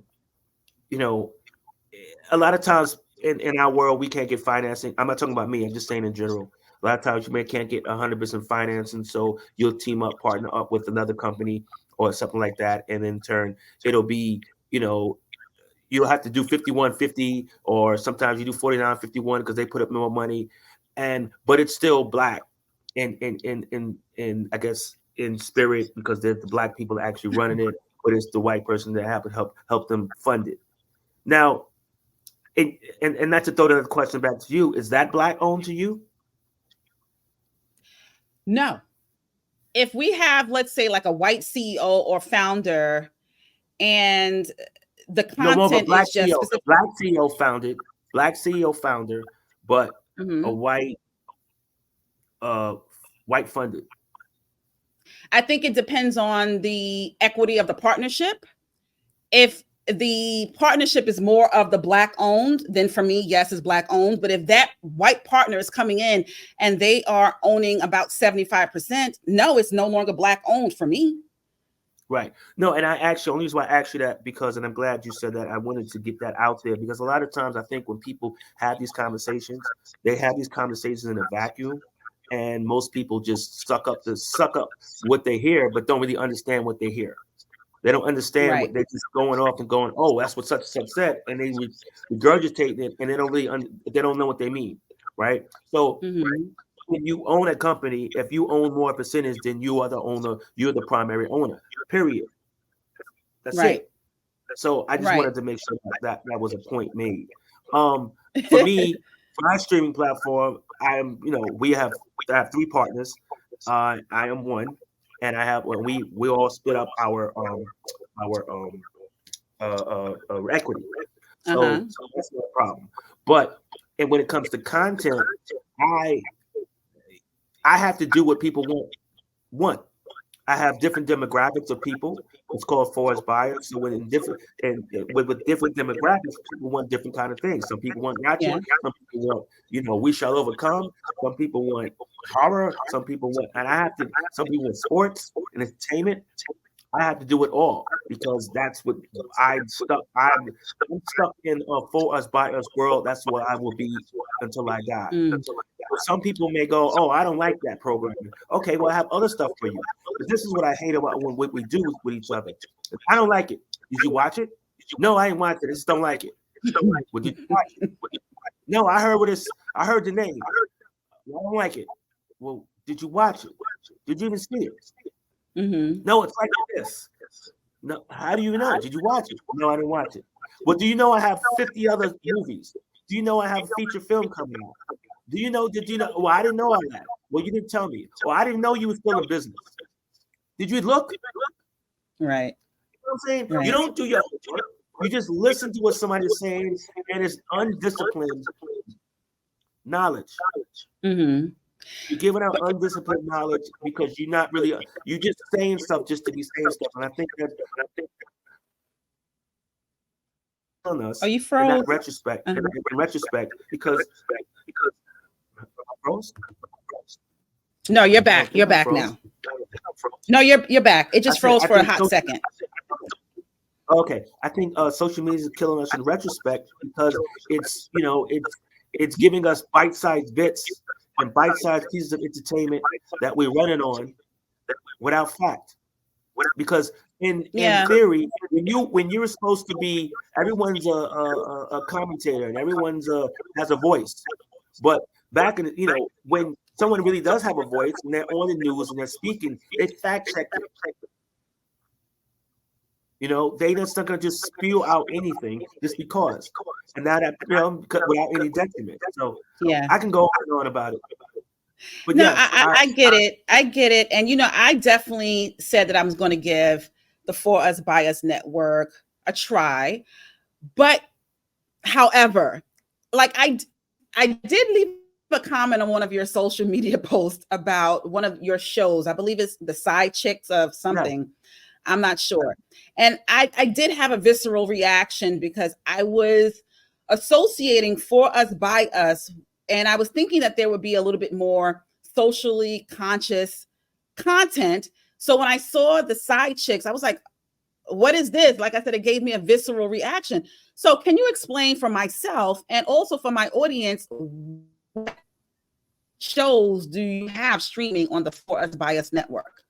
lot of times in our world, we can't get financing. I'm not talking about me. I'm just saying in general. A lot of times you can't get 100% financing, so you'll partner up with another company or something like that, and in turn, it'll be, you'll have to do 51-50, or sometimes you do 49-51 because they put up more money, but it's still Black, in I guess in spirit, because they're the Black people actually running it, but it's the white person that have to help them fund it. Now, and not to throw the question back to you, is that Black owned to you? No. If we have, let's say, like a white CEO or founder, and the content Black is just CEO, Black CEO founder, but a white funded. I think it depends on the equity of the partnership. If the partnership is more of the Black owned, then for me, yes, it's Black owned. But if that white partner is coming in and they are owning about 75%, no, it's no longer Black owned for me. Right. No, and only reason why I asked you that, because, and I'm glad you said that, I wanted to get that out there, because a lot of times I think when people have these conversations, they have these conversations in a vacuum, and most people just suck up what they hear, but don't really understand what they hear. They don't understand what they're just going off and going, oh, that's what such and such said, and they regurgitate it, and they don't really they don't know what they mean, right? So when you own a company, if you own more percentage, then you are the owner. You're the primary owner. Period. That's it. So I just wanted to make sure that was a point made. For me, for my streaming platform, I am, I have 3 partners. I am one. And I have we all split up our equity, so that's no problem. But when it comes to content, I have to do what people want. I have different demographics of people. It's called forest buyers. So with different demographics, people want different kind of things. Some people want natural. Some people want, we shall overcome. Some people want horror. Some people want, some people want sports and entertainment. I have to do it all, because that's what I'm stuck in a for us by us world. That's what I will be until I die. some people may go, oh, I don't like that programming. Okay, well, I have other stuff for you. But this is what I hate about what we do with each other. I don't like it. Did you watch it? No, I ain't watch it. I just don't like it. Well, did you watch it? No, I heard I heard the name. Well, I don't like it. Well, did you watch it? Did you even see it? Mm-hmm. No, it's like this. No, how do you know? Did you watch it? No, I didn't watch it. Well, do you know I have 50 other movies? Do you know I have feature film coming out? Did you know? Well, I didn't know all that. Well, you didn't tell me. Well, I didn't know you were still in business. Did you look? Right. You know what I'm saying? Right. You don't do your homework. You just listen to what somebody's saying, and it's undisciplined knowledge. Mm-hmm. You're giving out undisciplined knowledge because you're not really, you're just saying stuff just to be saying stuff. And I think on us. Are you froze? In retrospect, because froze? No, you're back. You're back now. No, you're back. It just froze for a hot second. Okay, I think social media is killing us in retrospect because it's giving us bite-sized bits and bite-sized pieces of entertainment that we're running on without fact. Because in theory, when you're supposed to be, everyone's a commentator and everyone's has a voice. But back in when someone really does have a voice and they're on the news and they're speaking, they fact check it. They just not gonna just spew out anything just because, and now that without any detriment. So I can go on and on about it. But no, I get it. I get it. And I definitely said that I was going to give the For Us By Us network a try. But however, like I did leave a comment on one of your social media posts about one of your shows. I believe it's the Side Chicks of something. Yeah. I'm not sure. And I did have a visceral reaction because I was associating For Us By Us, and I was thinking that there would be a little bit more socially conscious content. So when I saw the Side Chicks, I was like, what is this? Like I said, it gave me a visceral reaction. So can you explain for myself and also for my audience, what shows do you have streaming on the For Us By Us network?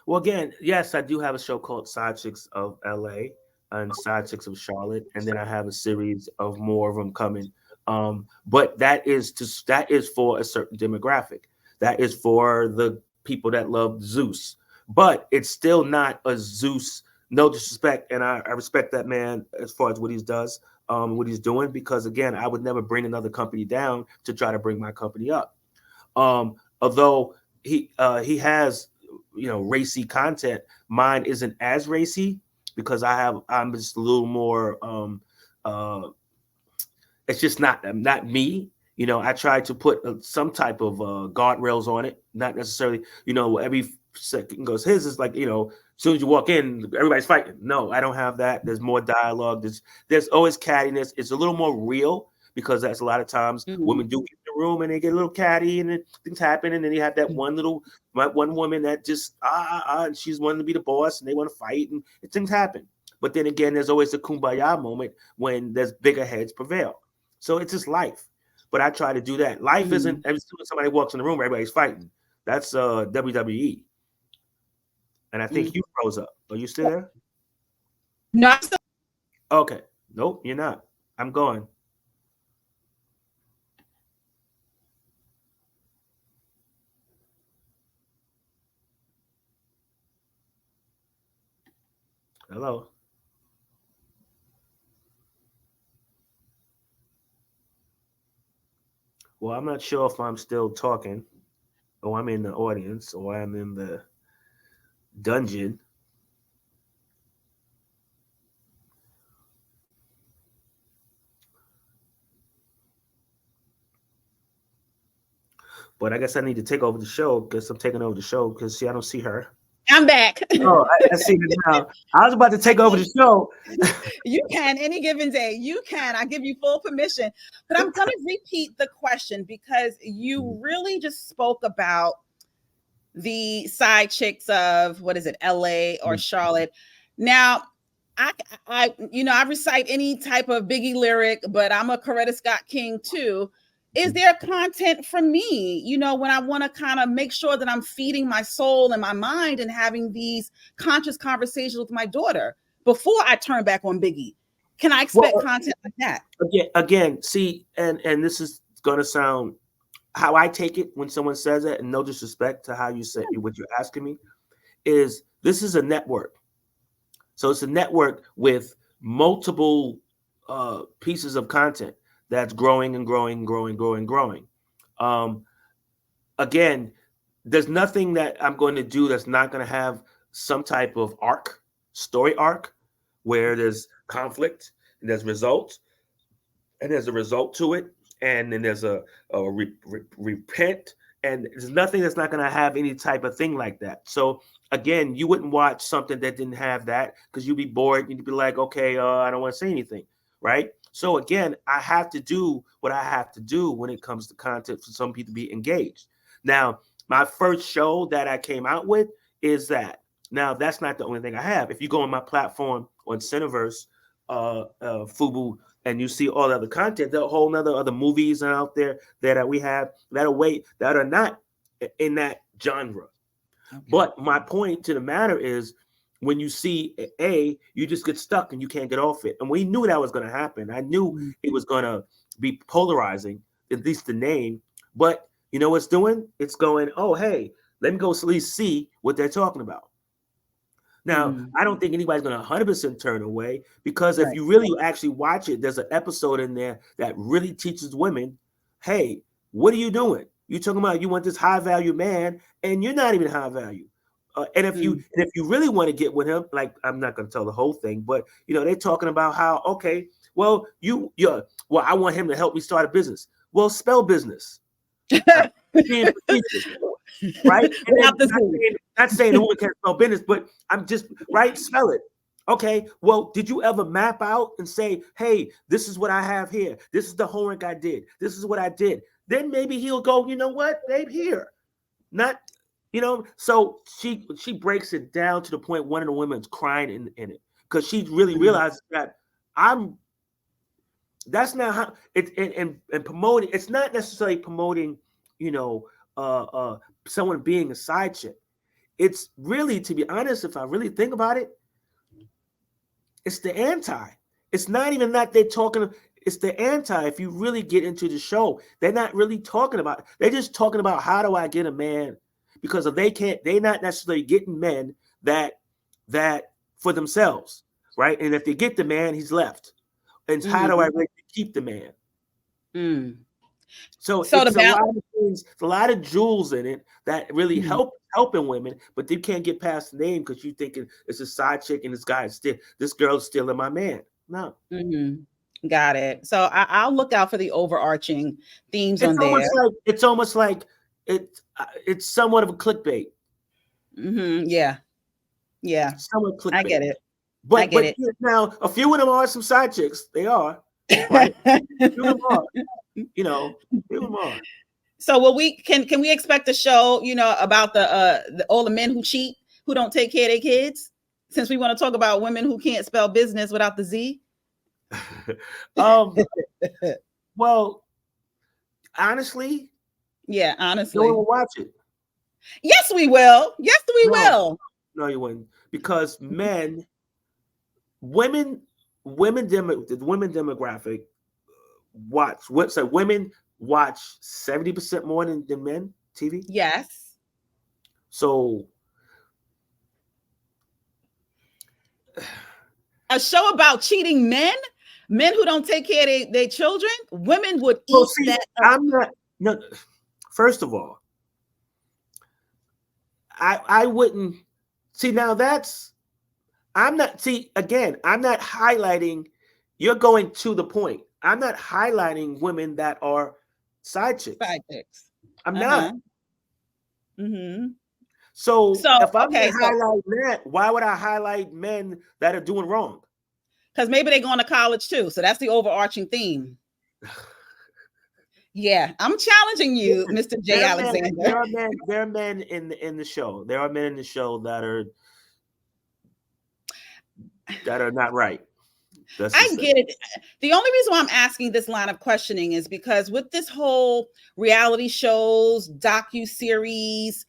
Well, again, yes, I do have a show called Side Chicks of LA and Side Chicks of Charlotte, and then I have a series of more of them coming. But that is for a certain demographic. That is for the people that love Zeus. But it's still not a Zeus. No disrespect, and I respect that man as far as what he does, what he's doing. Because again, I would never bring another company down to try to bring my company up. Although he has racy content, mine isn't as racy because I'm just a little more. It's just not me. I try to put some type of guardrails on it, not necessarily, every second goes, his is like, as soon as you walk in, everybody's fighting. No, I don't have that. There's more dialogue. There's always cattiness. It's a little more real because that's a lot of times women do get in the room and they get a little catty and then things happen. And then you have that one woman that just, and she's wanting to be the boss and they want to fight and things happen. But then again, there's always the kumbaya moment when there's bigger heads prevail. So it's just life. But I try to do that. Life isn't every time somebody walks in the room, everybody's fighting. That's WWE. And I think you froze up. Are you still there? No, I'm still. Okay. Nope, you're not. I'm going. Hello. Well, I'm not sure if I'm still talking, or I'm in the audience, or I'm in the dungeon. But I guess I need to take over the show because I'm taking over the show because I don't see her. I'm back. Oh, I see it now. I was about to take over the show. You can any given day. You can. I give you full permission. But I'm going to repeat the question because you really just spoke about the Side Chicks of, what is it, LA or Charlotte. Now, I recite any type of Biggie lyric, but I'm a Coretta Scott King too. is there content for me, you know, when I want to kind of make sure that I'm feeding my soul and my mind and having these conscious conversations with my daughter before I turn back on Biggie? Can I expect content like that? Again, see, and this is going to sound how I take it when someone says it, and no disrespect to how you say what you're asking me, is this is a network. So it's a network with multiple pieces of content that's growing and growing and growing, growing. Again, there's nothing that I'm going to do that's not going to have some type of story arc, where there's conflict and there's results, and there's a result to it, and then there's a repent, and there's nothing that's not going to have any type of thing like that. So again, you wouldn't watch something that didn't have that, because you'd be bored. You'd be like, okay, I don't want to say anything, right? So again, I have to do what I have to do when it comes to content for some people to be engaged. Now, my first show that I came out with is that. Now, that's not the only thing I have. If you go on my platform on Cineverse, FUBU, and you see all the other content, there are a whole nother other movies out there that we have that are not in that genre. Okay. But my point to the matter is, when you see you just get stuck and you can't get off it. And we knew that was going to happen. I knew it was going to be polarizing, at least the name. But you know what's doing? It's going, oh, hey, let me go at least see what they're talking about. Now, I don't think anybody's going to 100% turn away, because if you really actually watch it, there's an episode in there that really teaches women, hey, what are you doing? You're talking about you want this high value man, and you're not even high value. And if you really want to get with him, like, I'm not going to tell the whole thing, but you know, they're talking about how, okay, well, I want him to help me start a business. Well, spell business. Right? Not saying the woman can't spell business, but I'm just spell it. Okay, well, did you ever map out and say, hey, this is what I have here, this is the homework I did, this is what I did? Then maybe he'll go, you know what, babe, here. Not, you know. So she breaks it down to the point one of the women's crying in it, because she really realizes that that's not how it and promoting. It's not necessarily promoting, you know, someone being a side chick. It's really, to be honest, if I really think about it, it's the anti. It's not even that they're talking. It's the anti. If you really get into the show, they're not really talking about it. They're just talking about, how do I get a man? Because if they're not necessarily getting men that for themselves, right? And if they get the man, he's left. And how do I really keep the man? So it's a lot of things, a lot of jewels in it that really helping women, but you can't get past the name because you thinking it's a side chick and this girl's stealing my man. No. Got it. So I'll look out for the overarching themes on there. It's almost like it's somewhat of a clickbait. Yeah. Somewhat clickbait. I get it. But now a few of them are some side chicks. They are. Right? A few of them are. You know, a few of them are. So will can we expect a show, you know, about all the men who cheat, who don't take care of their kids? Since we want to talk about women who can't spell business without the Z. Well, honestly. Yeah, honestly. No one will watch it. Yes, we will. Yes, we will. No, you wouldn't. Because the women demographic women watch 70% more than men TV. Yes. So a show about cheating men who don't take care of their children, women would eat that up. First of all, I wouldn't see. Now I'm not highlighting. You're going to the point. I'm not highlighting women that are side chicks. I'm not. So if I'm going to highlight that, why would I highlight men that are doing wrong? Because maybe they're going to college too. So that's the overarching theme. Yeah, I'm challenging you, Mr. J. Alexander. There are men in the show. There are men in the show that are not right. I get it. The only reason why I'm asking this line of questioning is because with this whole reality shows, docu-series,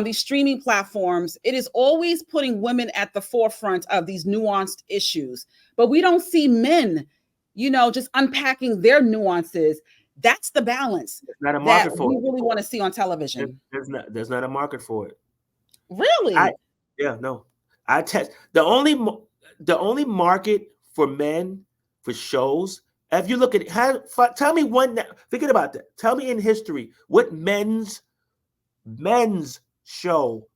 these streaming platforms, it is always putting women at the forefront of these nuanced issues. But we don't see men, just unpacking their nuances. That's the balance not a market that for we it. really want to see on television. There's not a market for it. Really? I test the only market for men for shows. If you look at it, tell me one. Thinking about that, tell me in history what men's show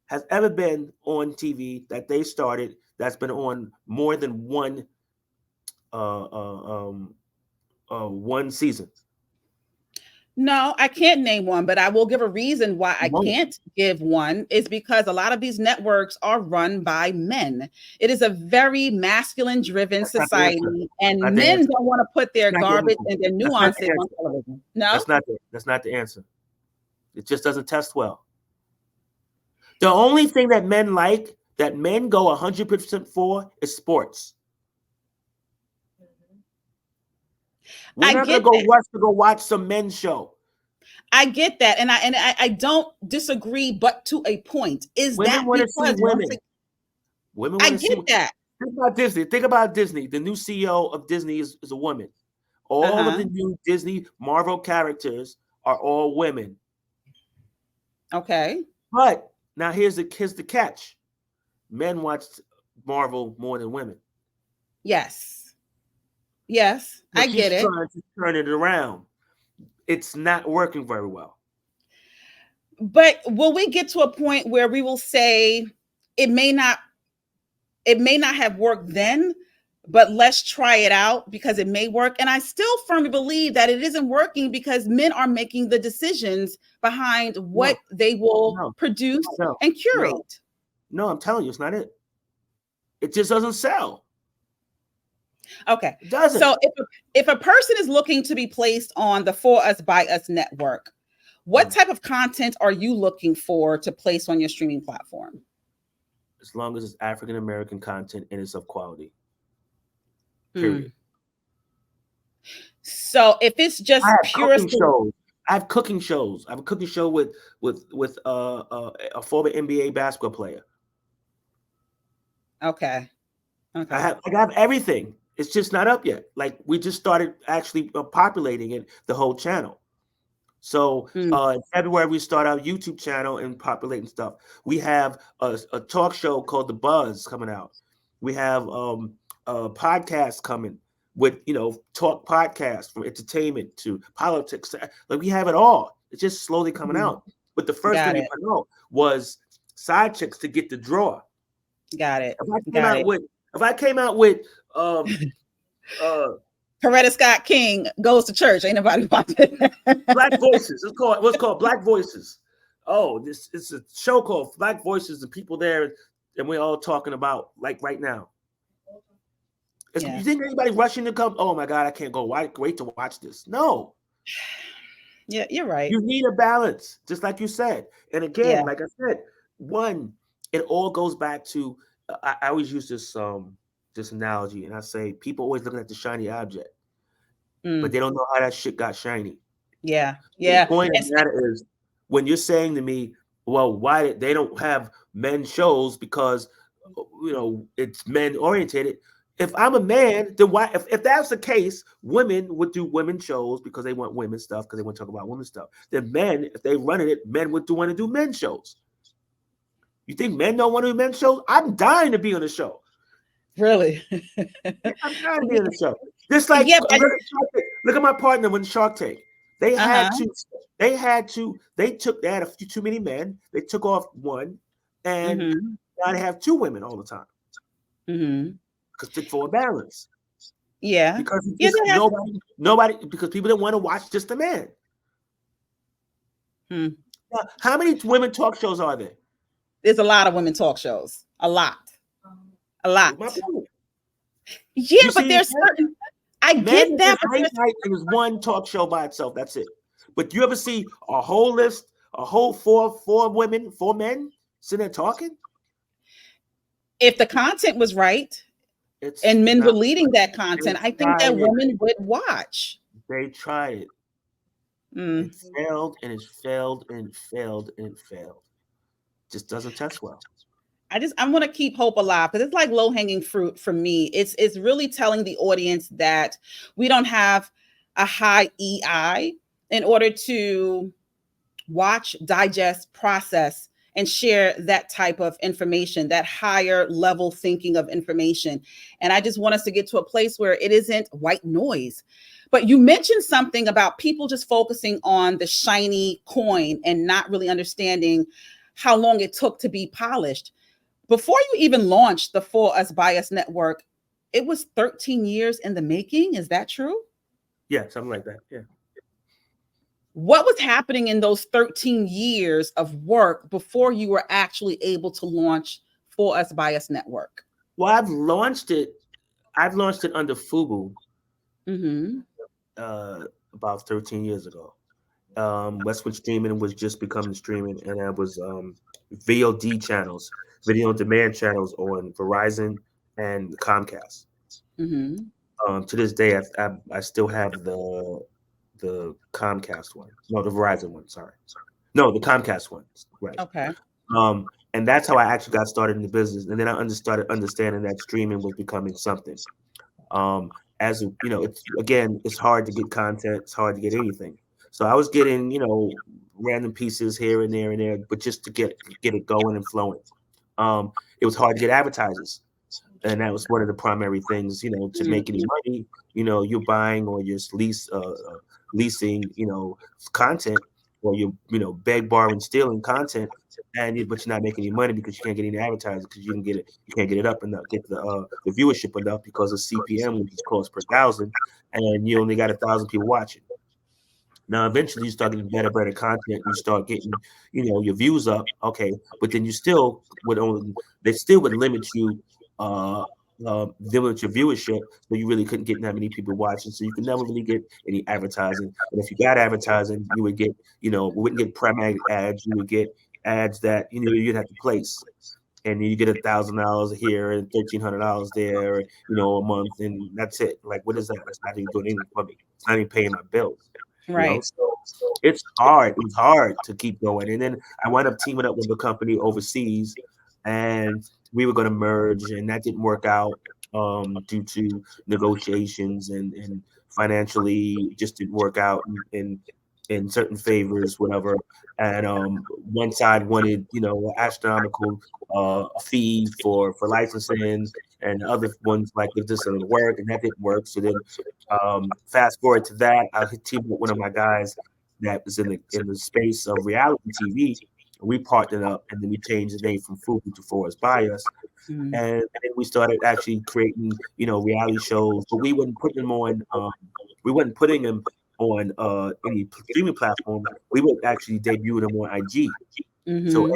has ever been on TV that they started that's been on more than one season. No, I can't name one, but I will give a reason why I can't give one is because a lot of these networks are run by men. It is a very masculine driven society, and men don't want to put their garbage and their nuances on television. No, that's not the answer. It just doesn't test well. The only thing that men like, that men go 100% for, is sports. We're not going to go watch some men's show. I get that, and I don't disagree, but to a point. Is women that want to see women? Women want to see. I get that. Think about Disney. Think about Disney. The new CEO of Disney is a woman. All of the new Disney Marvel characters are all women. Okay. But now here's the catch. Men watch Marvel more than women. Yes, I get it. Trying to turn it around. It's not working very well. But will we get to a point where we will say it may not have worked then, but let's try it out because it may work? And I still firmly believe that it isn't working because men are making the decisions behind what they will produce and curate. No, I'm telling you, it's not it. It just doesn't sell. Okay. It doesn't. So if a person is looking to be placed on the For Us By Us network, what type of content are you looking for to place on your streaming platform? As long as it's African American content and it's of quality. Period. So if it's just pure shows, I have cooking shows. I have a cooking show with a former NBA basketball player. Okay. I have everything. It's just not up yet. Like we just started actually populating it, the whole channel. So in February we start our YouTube channel and populating stuff. We have a talk show called The Buzz coming out. We have a podcast coming with talk podcasts from entertainment to politics. Like we have it all. It's just slowly coming out. But the first thing we put out was Side Chicks to get the draw. Got it. If I came out with Coretta Scott King Goes to Church, ain't nobody watching. Black Voices. What's called Black Voices. Oh, it's a show called Black Voices. The people there, and we're all talking about like right now. You think anybody rushing to come? Oh my God, I can't go. Wait to watch this. No. Yeah, you're right. You need a balance, just like you said. And again, like I said, it all goes back to. I always use this analogy, and I say people always looking at the shiny object, but they don't know how that shit got shiny. Yeah. The point of that is when you're saying to me, well, why they don't have men shows because it's men oriented. If I'm a man, then why? If that's the case, women would do women shows because they want women stuff because they want to talk about women stuff. Then men, if they running it, men would want to do men shows. You think men don't want to do men's shows? I'm dying to be on the show. Really? I'm dying to be on the show. Just like look at my partner with Shark Tank. They had they had a few too many men. They took off one, and now they have two women all the time. Because for a balance. Yeah. Because nobody because people didn't want to watch just a man. Now, how many women talk shows are there? There's a lot of women talk shows. A lot. Yeah, but there's certain. I get that. It was one talk show by itself. That's it. But you ever see a whole list, a whole four women, 4 men sitting there talking? If the content was right, and men not, were leading that content, I think that women would watch. They tried it. It failed and it failed and it failed and it failed. Just doesn't test well. I want to keep hope alive because it's like low hanging fruit for me. It's really telling the audience that we don't have a high EI in order to watch, digest, process, and share that type of information, that higher level thinking of information. And I just want us to get to a place where it isn't white noise. But you mentioned something about people just focusing on the shiny coin and not really understanding how long it took to be polished. Before you even launched the For Us By Us network, it was 13 years in the making. Is that true? Yeah, something like that. Yeah. What was happening in those 13 years of work before you were actually able to launch For Us By Us network? Well, I've launched it under FUBU about 13 years ago. That's when streaming was just becoming streaming, and that was VOD channels, video on demand channels on Verizon and Comcast. To this day, I still have the Comcast one. No, the Verizon one. Sorry. No, the Comcast one. Right. Okay. And that's how I actually got started in the business. And then I started understanding that streaming was becoming something. As you know, it's hard to get content. It's hard to get anything. So I was getting, random pieces here and there, but just to get it going and flowing. It was hard to get advertisers. And that was one of the primary things, to make any money, you're buying or you're leasing, content, or you're beg, borrowing, stealing content, but you're not making any money because you can't get any advertising because you can't get it up enough, get the viewership enough because of CPM, which is cost per thousand, and you only got 1,000 people watching. Now, eventually, you start getting better content. You start getting, your views up. Okay, but then they still would limit you, limit your viewership, so you really couldn't get that many people watching. So you could never really get any advertising. And if you got advertising, you would get, we wouldn't get primary ads. You would get ads that you'd have to place, and you get $1,000 here and $1,300 there, a month, and that's it. Like, what is that? That's not even doing anything for me. It's not even paying my bills. Right. So it's hard. It was hard to keep going. And then I wound up teaming up with a company overseas, and we were going to merge, and that didn't work out due to negotiations and financially just didn't work out in certain favors, whatever. And one side wanted, an astronomical fee for licensing, and the other ones like if this doesn't work, and that didn't work. So then fast forward to that, I teamed with one of my guys that was in the space of reality TV. We partnered up, and then we changed the name from FUBU to For Us By Us. And then we started actually creating, reality shows, but we wasn't putting them on. We wasn't putting them on any streaming platform. We would actually debut them on IG. So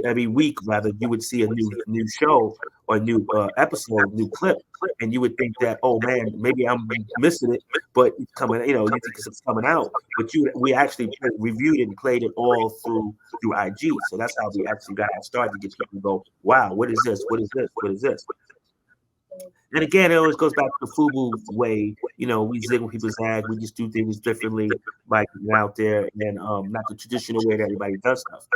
every week, rather, you would see a new show or a new episode, new clip, and you would think that, oh man, maybe I'm missing it, but it's coming. You think it's coming out, but we actually reviewed it and played it all through IG. So that's how we actually got started to get people to go, wow, what is this? What is this? What is this? And again, it always goes back to the FUBU way. We zig when people zag. We just do things differently, like out there, and not the traditional way that everybody does stuff.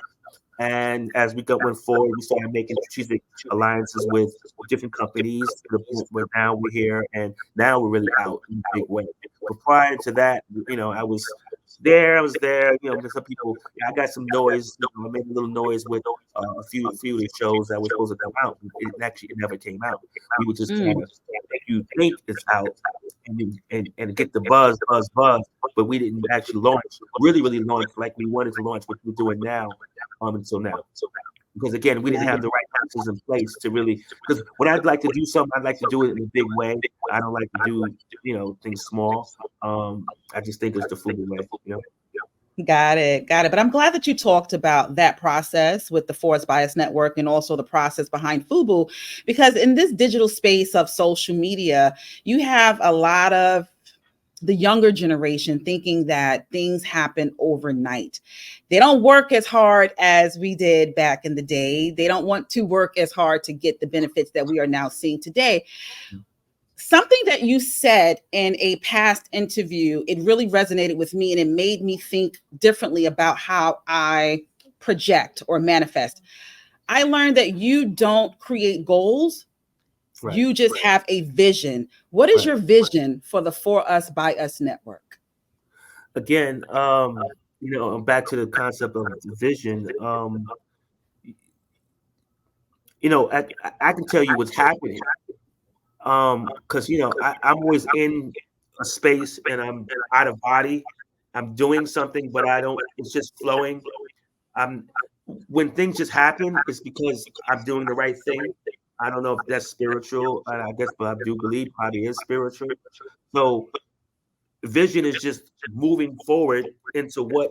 And as we went forward, we started making strategic alliances with different companies to the point where now we're here, and now we're really out in a big way. But prior to that, I was there. Some people, I got some noise. I made a little noise with a few of the shows that were supposed to come out. It never came out. We were just trying to make you think it's out and get the buzz, but we didn't actually really launch like we wanted to launch what we're doing now until now. Because again, we didn't have the right pieces in place to really. Because when I'd like to do something, I'd like to do it in a big way. I don't like to do things small. I just think it's the FUBU way. Got it. But I'm glad that you talked about that process with the For Us By Us network and also the process behind FUBU, because in this digital space of social media, you have a lot of the younger generation thinking that things happen overnight. They don't work as hard as we did back in the day. They don't want to work as hard to get the benefits that we are now seeing today. Something that you said in a past interview, it really resonated with me, and it made me think differently about how I project or manifest. I learned that you don't create goals. Right. You just have a vision. What is Right. your vision for the For Us By Us network? Again, back to the concept of vision. I can tell you what's happening. Because I'm always in a space and I'm out of body. I'm doing something, but I don't. It's just flowing. When things just happen, it's because I'm doing the right thing. I don't know if that's spiritual, and I guess, but I do believe probably is spiritual. So vision is just moving forward into what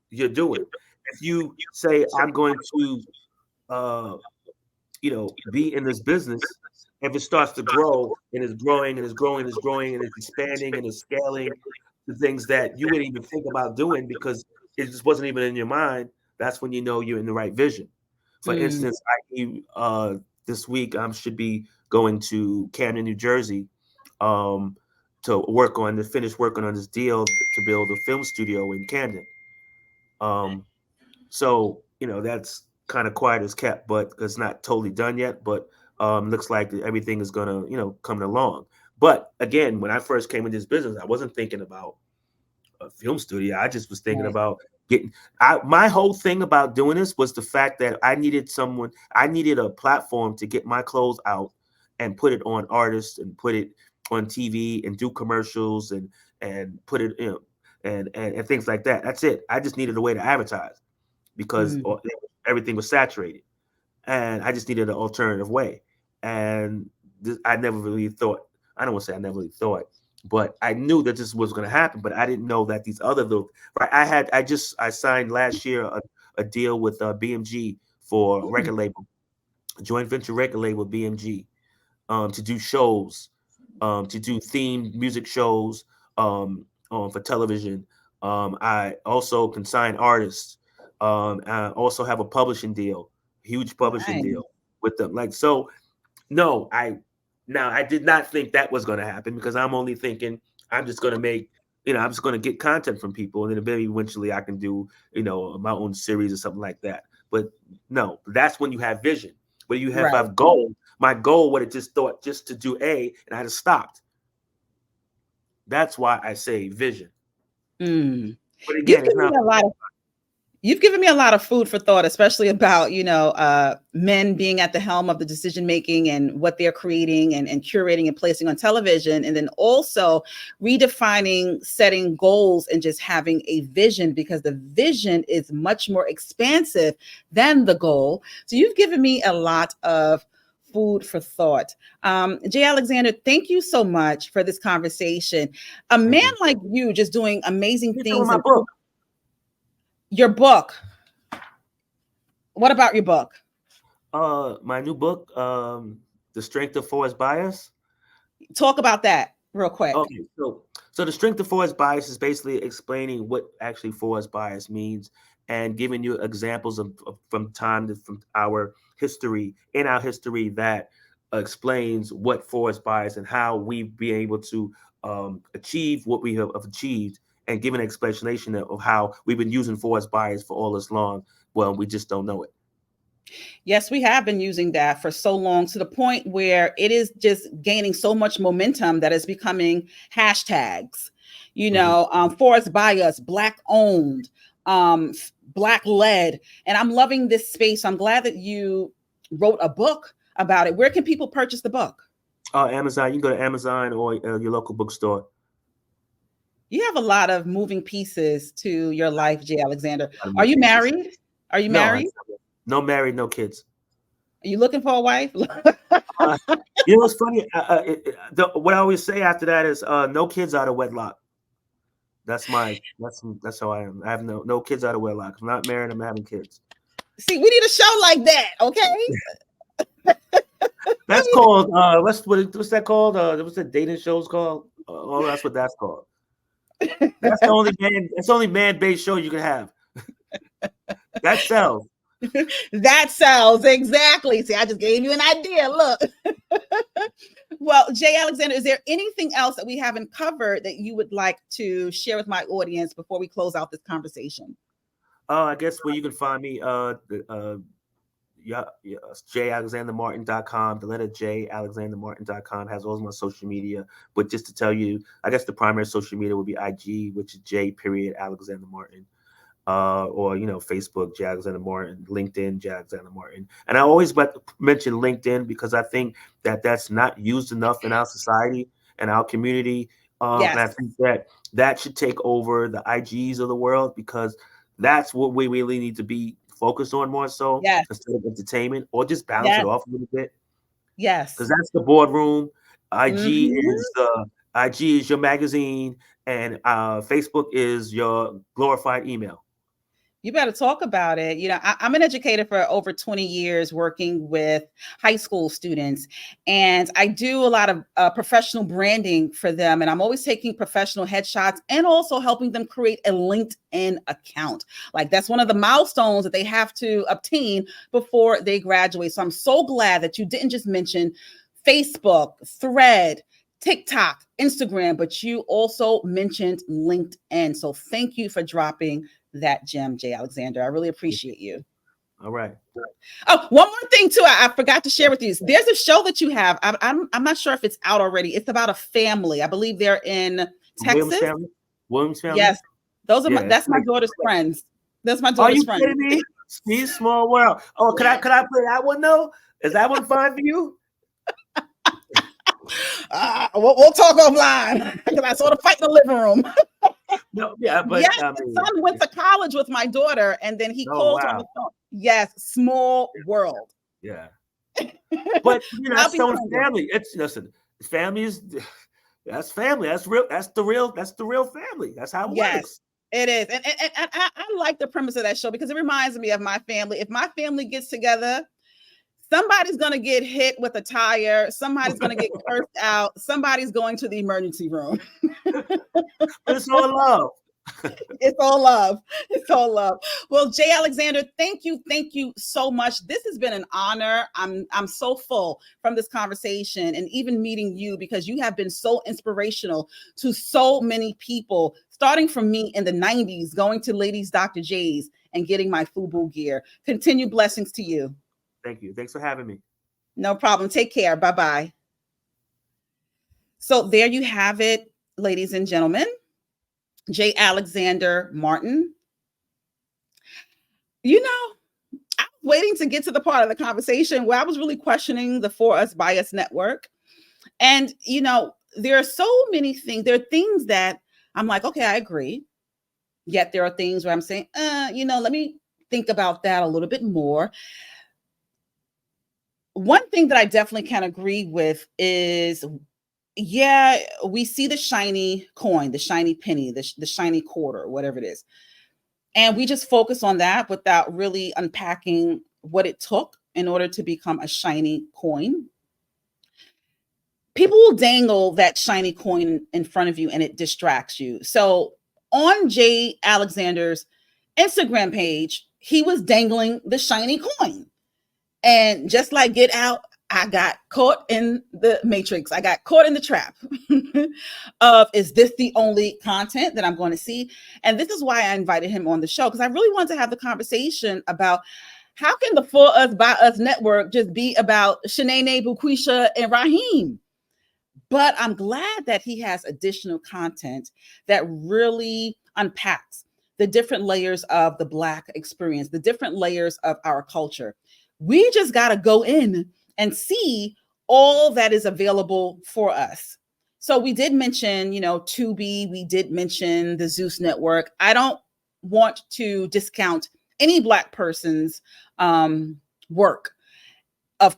you're doing. If you say I'm going to, be in this business, if it starts to grow and it's growing and it's growing and it's growing and it's expanding and it's scaling to things that you wouldn't even think about doing because it just wasn't even in your mind, that's when you know you're in the right vision. For instance, this week I should be going to Camden, New Jersey, to finish working on this deal to build a film studio in Camden. So that's kind of quiet as kept, but it's not totally done yet. But looks like everything is gonna coming along. But again, when I first came in this business, I wasn't thinking about a film studio. I just was thinking about my whole thing about doing this was the fact that I needed a platform to get my clothes out and put it on artists and put it on TV and do commercials and put it and things like that. That's it. I just needed a way to advertise because everything was saturated, and I just needed an alternative way. And I never really thought. I don't want to say I never really thought, but I knew that this was going to happen. But I didn't know that these other little. Right, I signed last year a deal with BMG for a record label, a joint venture record label with BMG, to do shows, to do themed music shows, for television. I also can sign artists. I also have a publishing deal, huge publishing deal with them. No, I did not think that was going to happen because I'm only thinking I'm just going to make, I'm just going to get content from people, and then maybe eventually I can do, my own series or something like that. But no, that's when you have vision. When you have a goal. My goal would have just thought just to do A, and I just stopped. That's why I say vision. But again, You've given me a lot of food for thought, especially about, men being at the helm of the decision making and what they're creating and curating and placing on television. And then also redefining, setting goals and just having a vision, because the vision is much more expansive than the goal. So you've given me a lot of food for thought. Jay Alexander, thank you so much for this conversation. A man like you just doing amazing things. My book. Your book. What about your book? My new book, The Strength of Forced Bias. Talk about that real quick. Okay, so The Strength of Forced Bias is basically explaining what actually forced bias means and giving you examples of from our history, that explains what forced bias and how we've been able to achieve what we have achieved, and give an explanation of how we've been using forced bias for all this long. Well, we just don't know it. Yes, we have been using that for so long, to the point where it is just gaining so much momentum that it's becoming hashtags, forced bias, Black owned, Black led. And I'm loving this space. I'm glad that you wrote a book about it. Where can people purchase the book? Amazon. You can go to Amazon or your local bookstore. You have a lot of moving pieces to your life, Jay Alexander. Are you married? Married? No, married, no kids. Are you looking for a wife? What's funny? What I always say after that is no kids out of wedlock. That's how I am. I have no kids out of wedlock. I'm not married. I'm having kids. See, we need a show like that, okay? That's called what's that called? What's the dating shows called? That's what that's called. That's the only man. That's the only man-based show you can have. That sells. That sells, exactly. See, I just gave you an idea. Look. Well, Jay Alexander, is there anything else that we haven't covered that you would like to share with my audience before we close out this conversation? I guess where you can find me, jayalexandermartin.com. The letter J, alexandermartin.com, has all my social media. But just to tell you, I guess the primary social media would be IG, which is J.Alexander Martin. Or Facebook, J. Alexander Martin, LinkedIn, J. Alexander Martin. And I always like to mention LinkedIn because I think that that's not used enough in our society and our community. Yes. And I think that should take over the IGs of the world, because that's what we really need to be focused on more so, yes, instead of entertainment, or just balance it off a little bit. Yes. Because that's the boardroom. IG is your magazine, and Facebook is your glorified email. You better talk about it. I'm an educator for over 20 years working with high school students, and I do a lot of professional branding for them. And I'm always taking professional headshots and also helping them create a LinkedIn account. Like, that's one of the milestones that they have to obtain before they graduate. So I'm so glad that you didn't just mention Facebook, Thread, TikTok, Instagram, but you also mentioned LinkedIn. So thank you for dropping that gem, Jay Alexander. I really appreciate you. All right. Oh, one more thing too. I forgot to share with you. There's a show that you have. I'm not sure if it's out already. It's about a family. I believe they're in Texas. Williams family. Yes, that's my daughter's friends. That's my daughter's friends. Are you kidding me? Steve Small World. Oh, could I play that one though? Is that one fine for you? We'll talk offline because I saw the fight in the living room. No, yeah, but yes, my son went to college with my daughter, and then he called her on the phone. Yes, Small World. Yeah, but that's someone's family. Family is that's family. That's real. That's the real family. That's how it works. It is, and I like the premise of that show because it reminds me of my family. If my family gets together, somebody's going to get hit with a tire. Somebody's going to get cursed out. Somebody's going to the emergency room. But it's all love. It's all love. It's all love. Well, Jay Alexander, thank you so much. This has been an honor. I'm so full from this conversation, and even meeting you, because you have been so inspirational to so many people, starting from me in the 90s, going to Ladies Dr. J's and getting my FUBU gear. Continued blessings to you. Thank you. Thanks for having me. No problem. Take care. Bye-bye. So there you have it, ladies and gentlemen. Jay Alexander Martin. I'm waiting to get to the part of the conversation where I was really questioning the For Us By Us network. And, there are so many things. There are things that I'm like, okay, I agree. Yet there are things where I'm saying, let me think about that a little bit more. One thing that I definitely can agree with is, we see the shiny coin, the shiny penny, the shiny quarter, whatever it is. And we just focus on that without really unpacking what it took in order to become a shiny coin. People will dangle that shiny coin in front of you and it distracts you. So on Jay Alexander's Instagram page, he was dangling the shiny coin. And just like Get Out, I got caught in the matrix. I got caught in the trap of, is this the only content that I'm going to see? And this is why I invited him on the show, because I really wanted to have the conversation about how can the For Us By Us network just be about Shanae, Buquisha, and Raheem? But I'm glad that he has additional content that really unpacks the different layers of the Black experience, the different layers of our culture. We just got to go in and see all that is available for us. So we did mention, Tubi, we did mention the Zeus Network. I don't want to discount any Black person's work of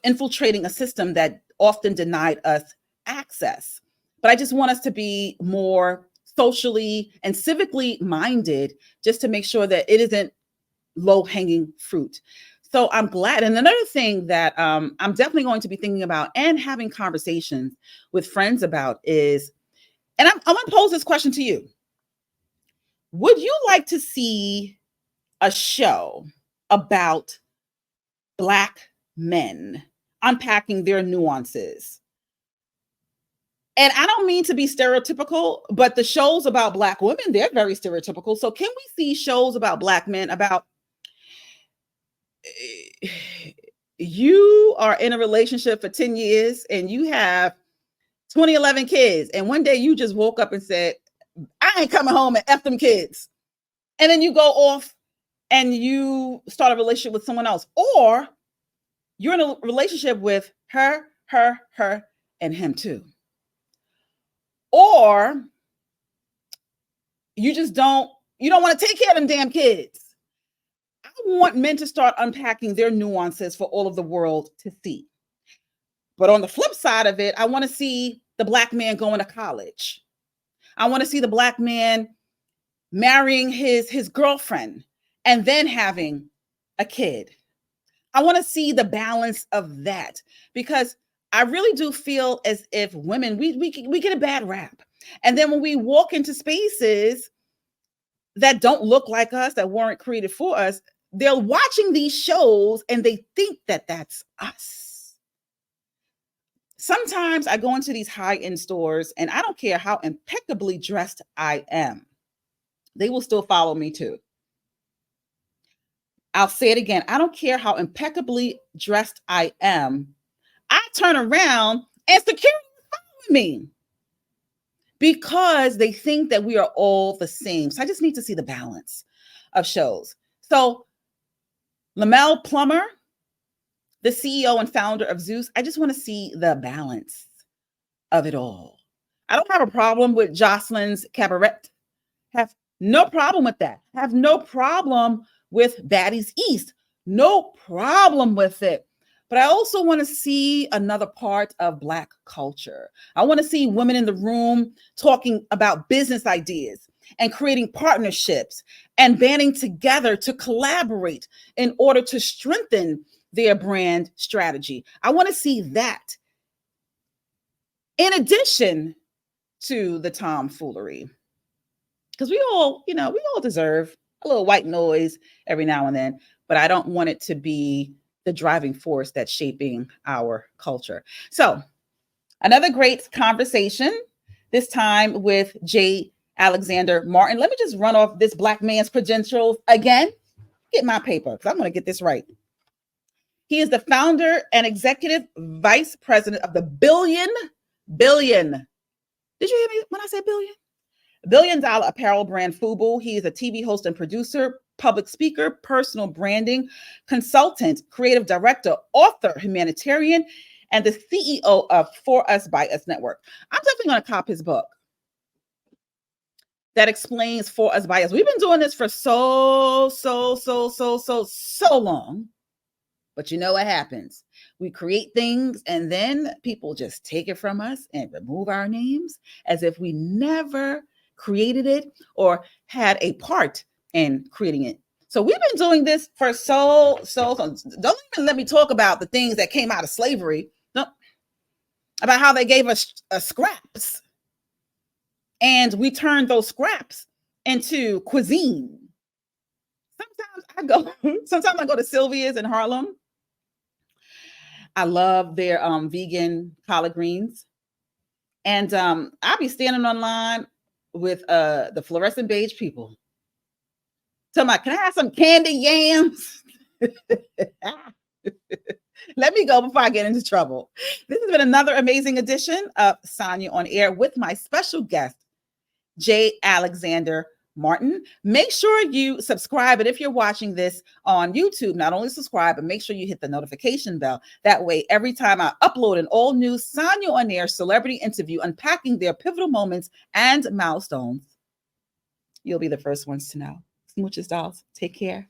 infiltrating a system that often denied us access. But I just want us to be more socially and civically minded, just to make sure that it isn't low-hanging fruit. So I'm glad. And another thing that I'm definitely going to be thinking about and having conversations with friends about is And I want to pose this question to you. Would you like to see a show about Black men unpacking their nuances? And I don't mean to be stereotypical, but the shows about Black women, they're very stereotypical. So can we see shows about Black men about you are in a relationship for 10 years and you have 2011 kids, and one day you just woke up and said, I ain't coming home and F them kids. And then you go off and you start a relationship with someone else. Or you're in a relationship with her, and him too. Or you don't want to take care of them damn kids. I want men to start unpacking their nuances for all of the world to see. But on the flip side of it, I want to see the Black man going to college. I want to see the Black man marrying his girlfriend and then having a kid. I want to see the balance of that, because I really do feel as if women, we get a bad rap. And then when we walk into spaces that don't look like us, that weren't created for us, they're watching these shows and they think that that's us. Sometimes I go into these high-end stores and I don't care how impeccably dressed I am. They will still follow me too. I'll say it again. I don't care how impeccably dressed I am. I turn around and security is following me because they think that we are all the same. So I just need to see the balance of shows. So Lamel Plummer, the CEO and founder of Zeus, I just want to see the balance of it all. I don't have a problem with Jocelyn's Cabaret. Have no problem with that. Have no problem with Baddies East. No problem with it. But I also want to see another part of Black culture. I want to see women in the room talking about business ideas and creating partnerships and banding together to collaborate in order to strengthen their brand strategy. I want to see that in addition to the tomfoolery. Because we all deserve a little white noise every now and then, but I don't want it to be the driving force that's shaping our culture. So another great conversation, this time with J. Alexander Martin. Let me just run off this Black man's credentials again. Get my paper, because I'm going to get this right. He is the founder and executive vice president of the billion. Did you hear me when I said billion? $1 billion apparel brand FUBU. He is a TV host and producer, public speaker, personal branding consultant, creative director, author, humanitarian, and the CEO of For Us By Us Network. I'm definitely going to cop his book that explains For Us By Us. We've been doing this for so long. But you know what happens? We create things and then people just take it from us and remove our names as if we never created it or had a part in creating it. So we've been doing this for so long. Don't even let me talk about the things that came out of slavery. No, about how they gave us scraps. And we turned those scraps into cuisine. Sometimes I go to Sylvia's in Harlem. I love their vegan collard greens. And I'll be standing online with the fluorescent beige people. Talking about, can I have some candy yams? Let me go before I get into trouble. This has been another amazing edition of Sanya on Air with my special guest, J. Alexander Martin. Make sure you subscribe. And if you're watching this on YouTube, not only subscribe, but make sure you hit the notification bell. That way, every time I upload an all new Sanya on Air celebrity interview, unpacking their pivotal moments and milestones, you'll be the first ones to know. Smooches, dolls. Take care.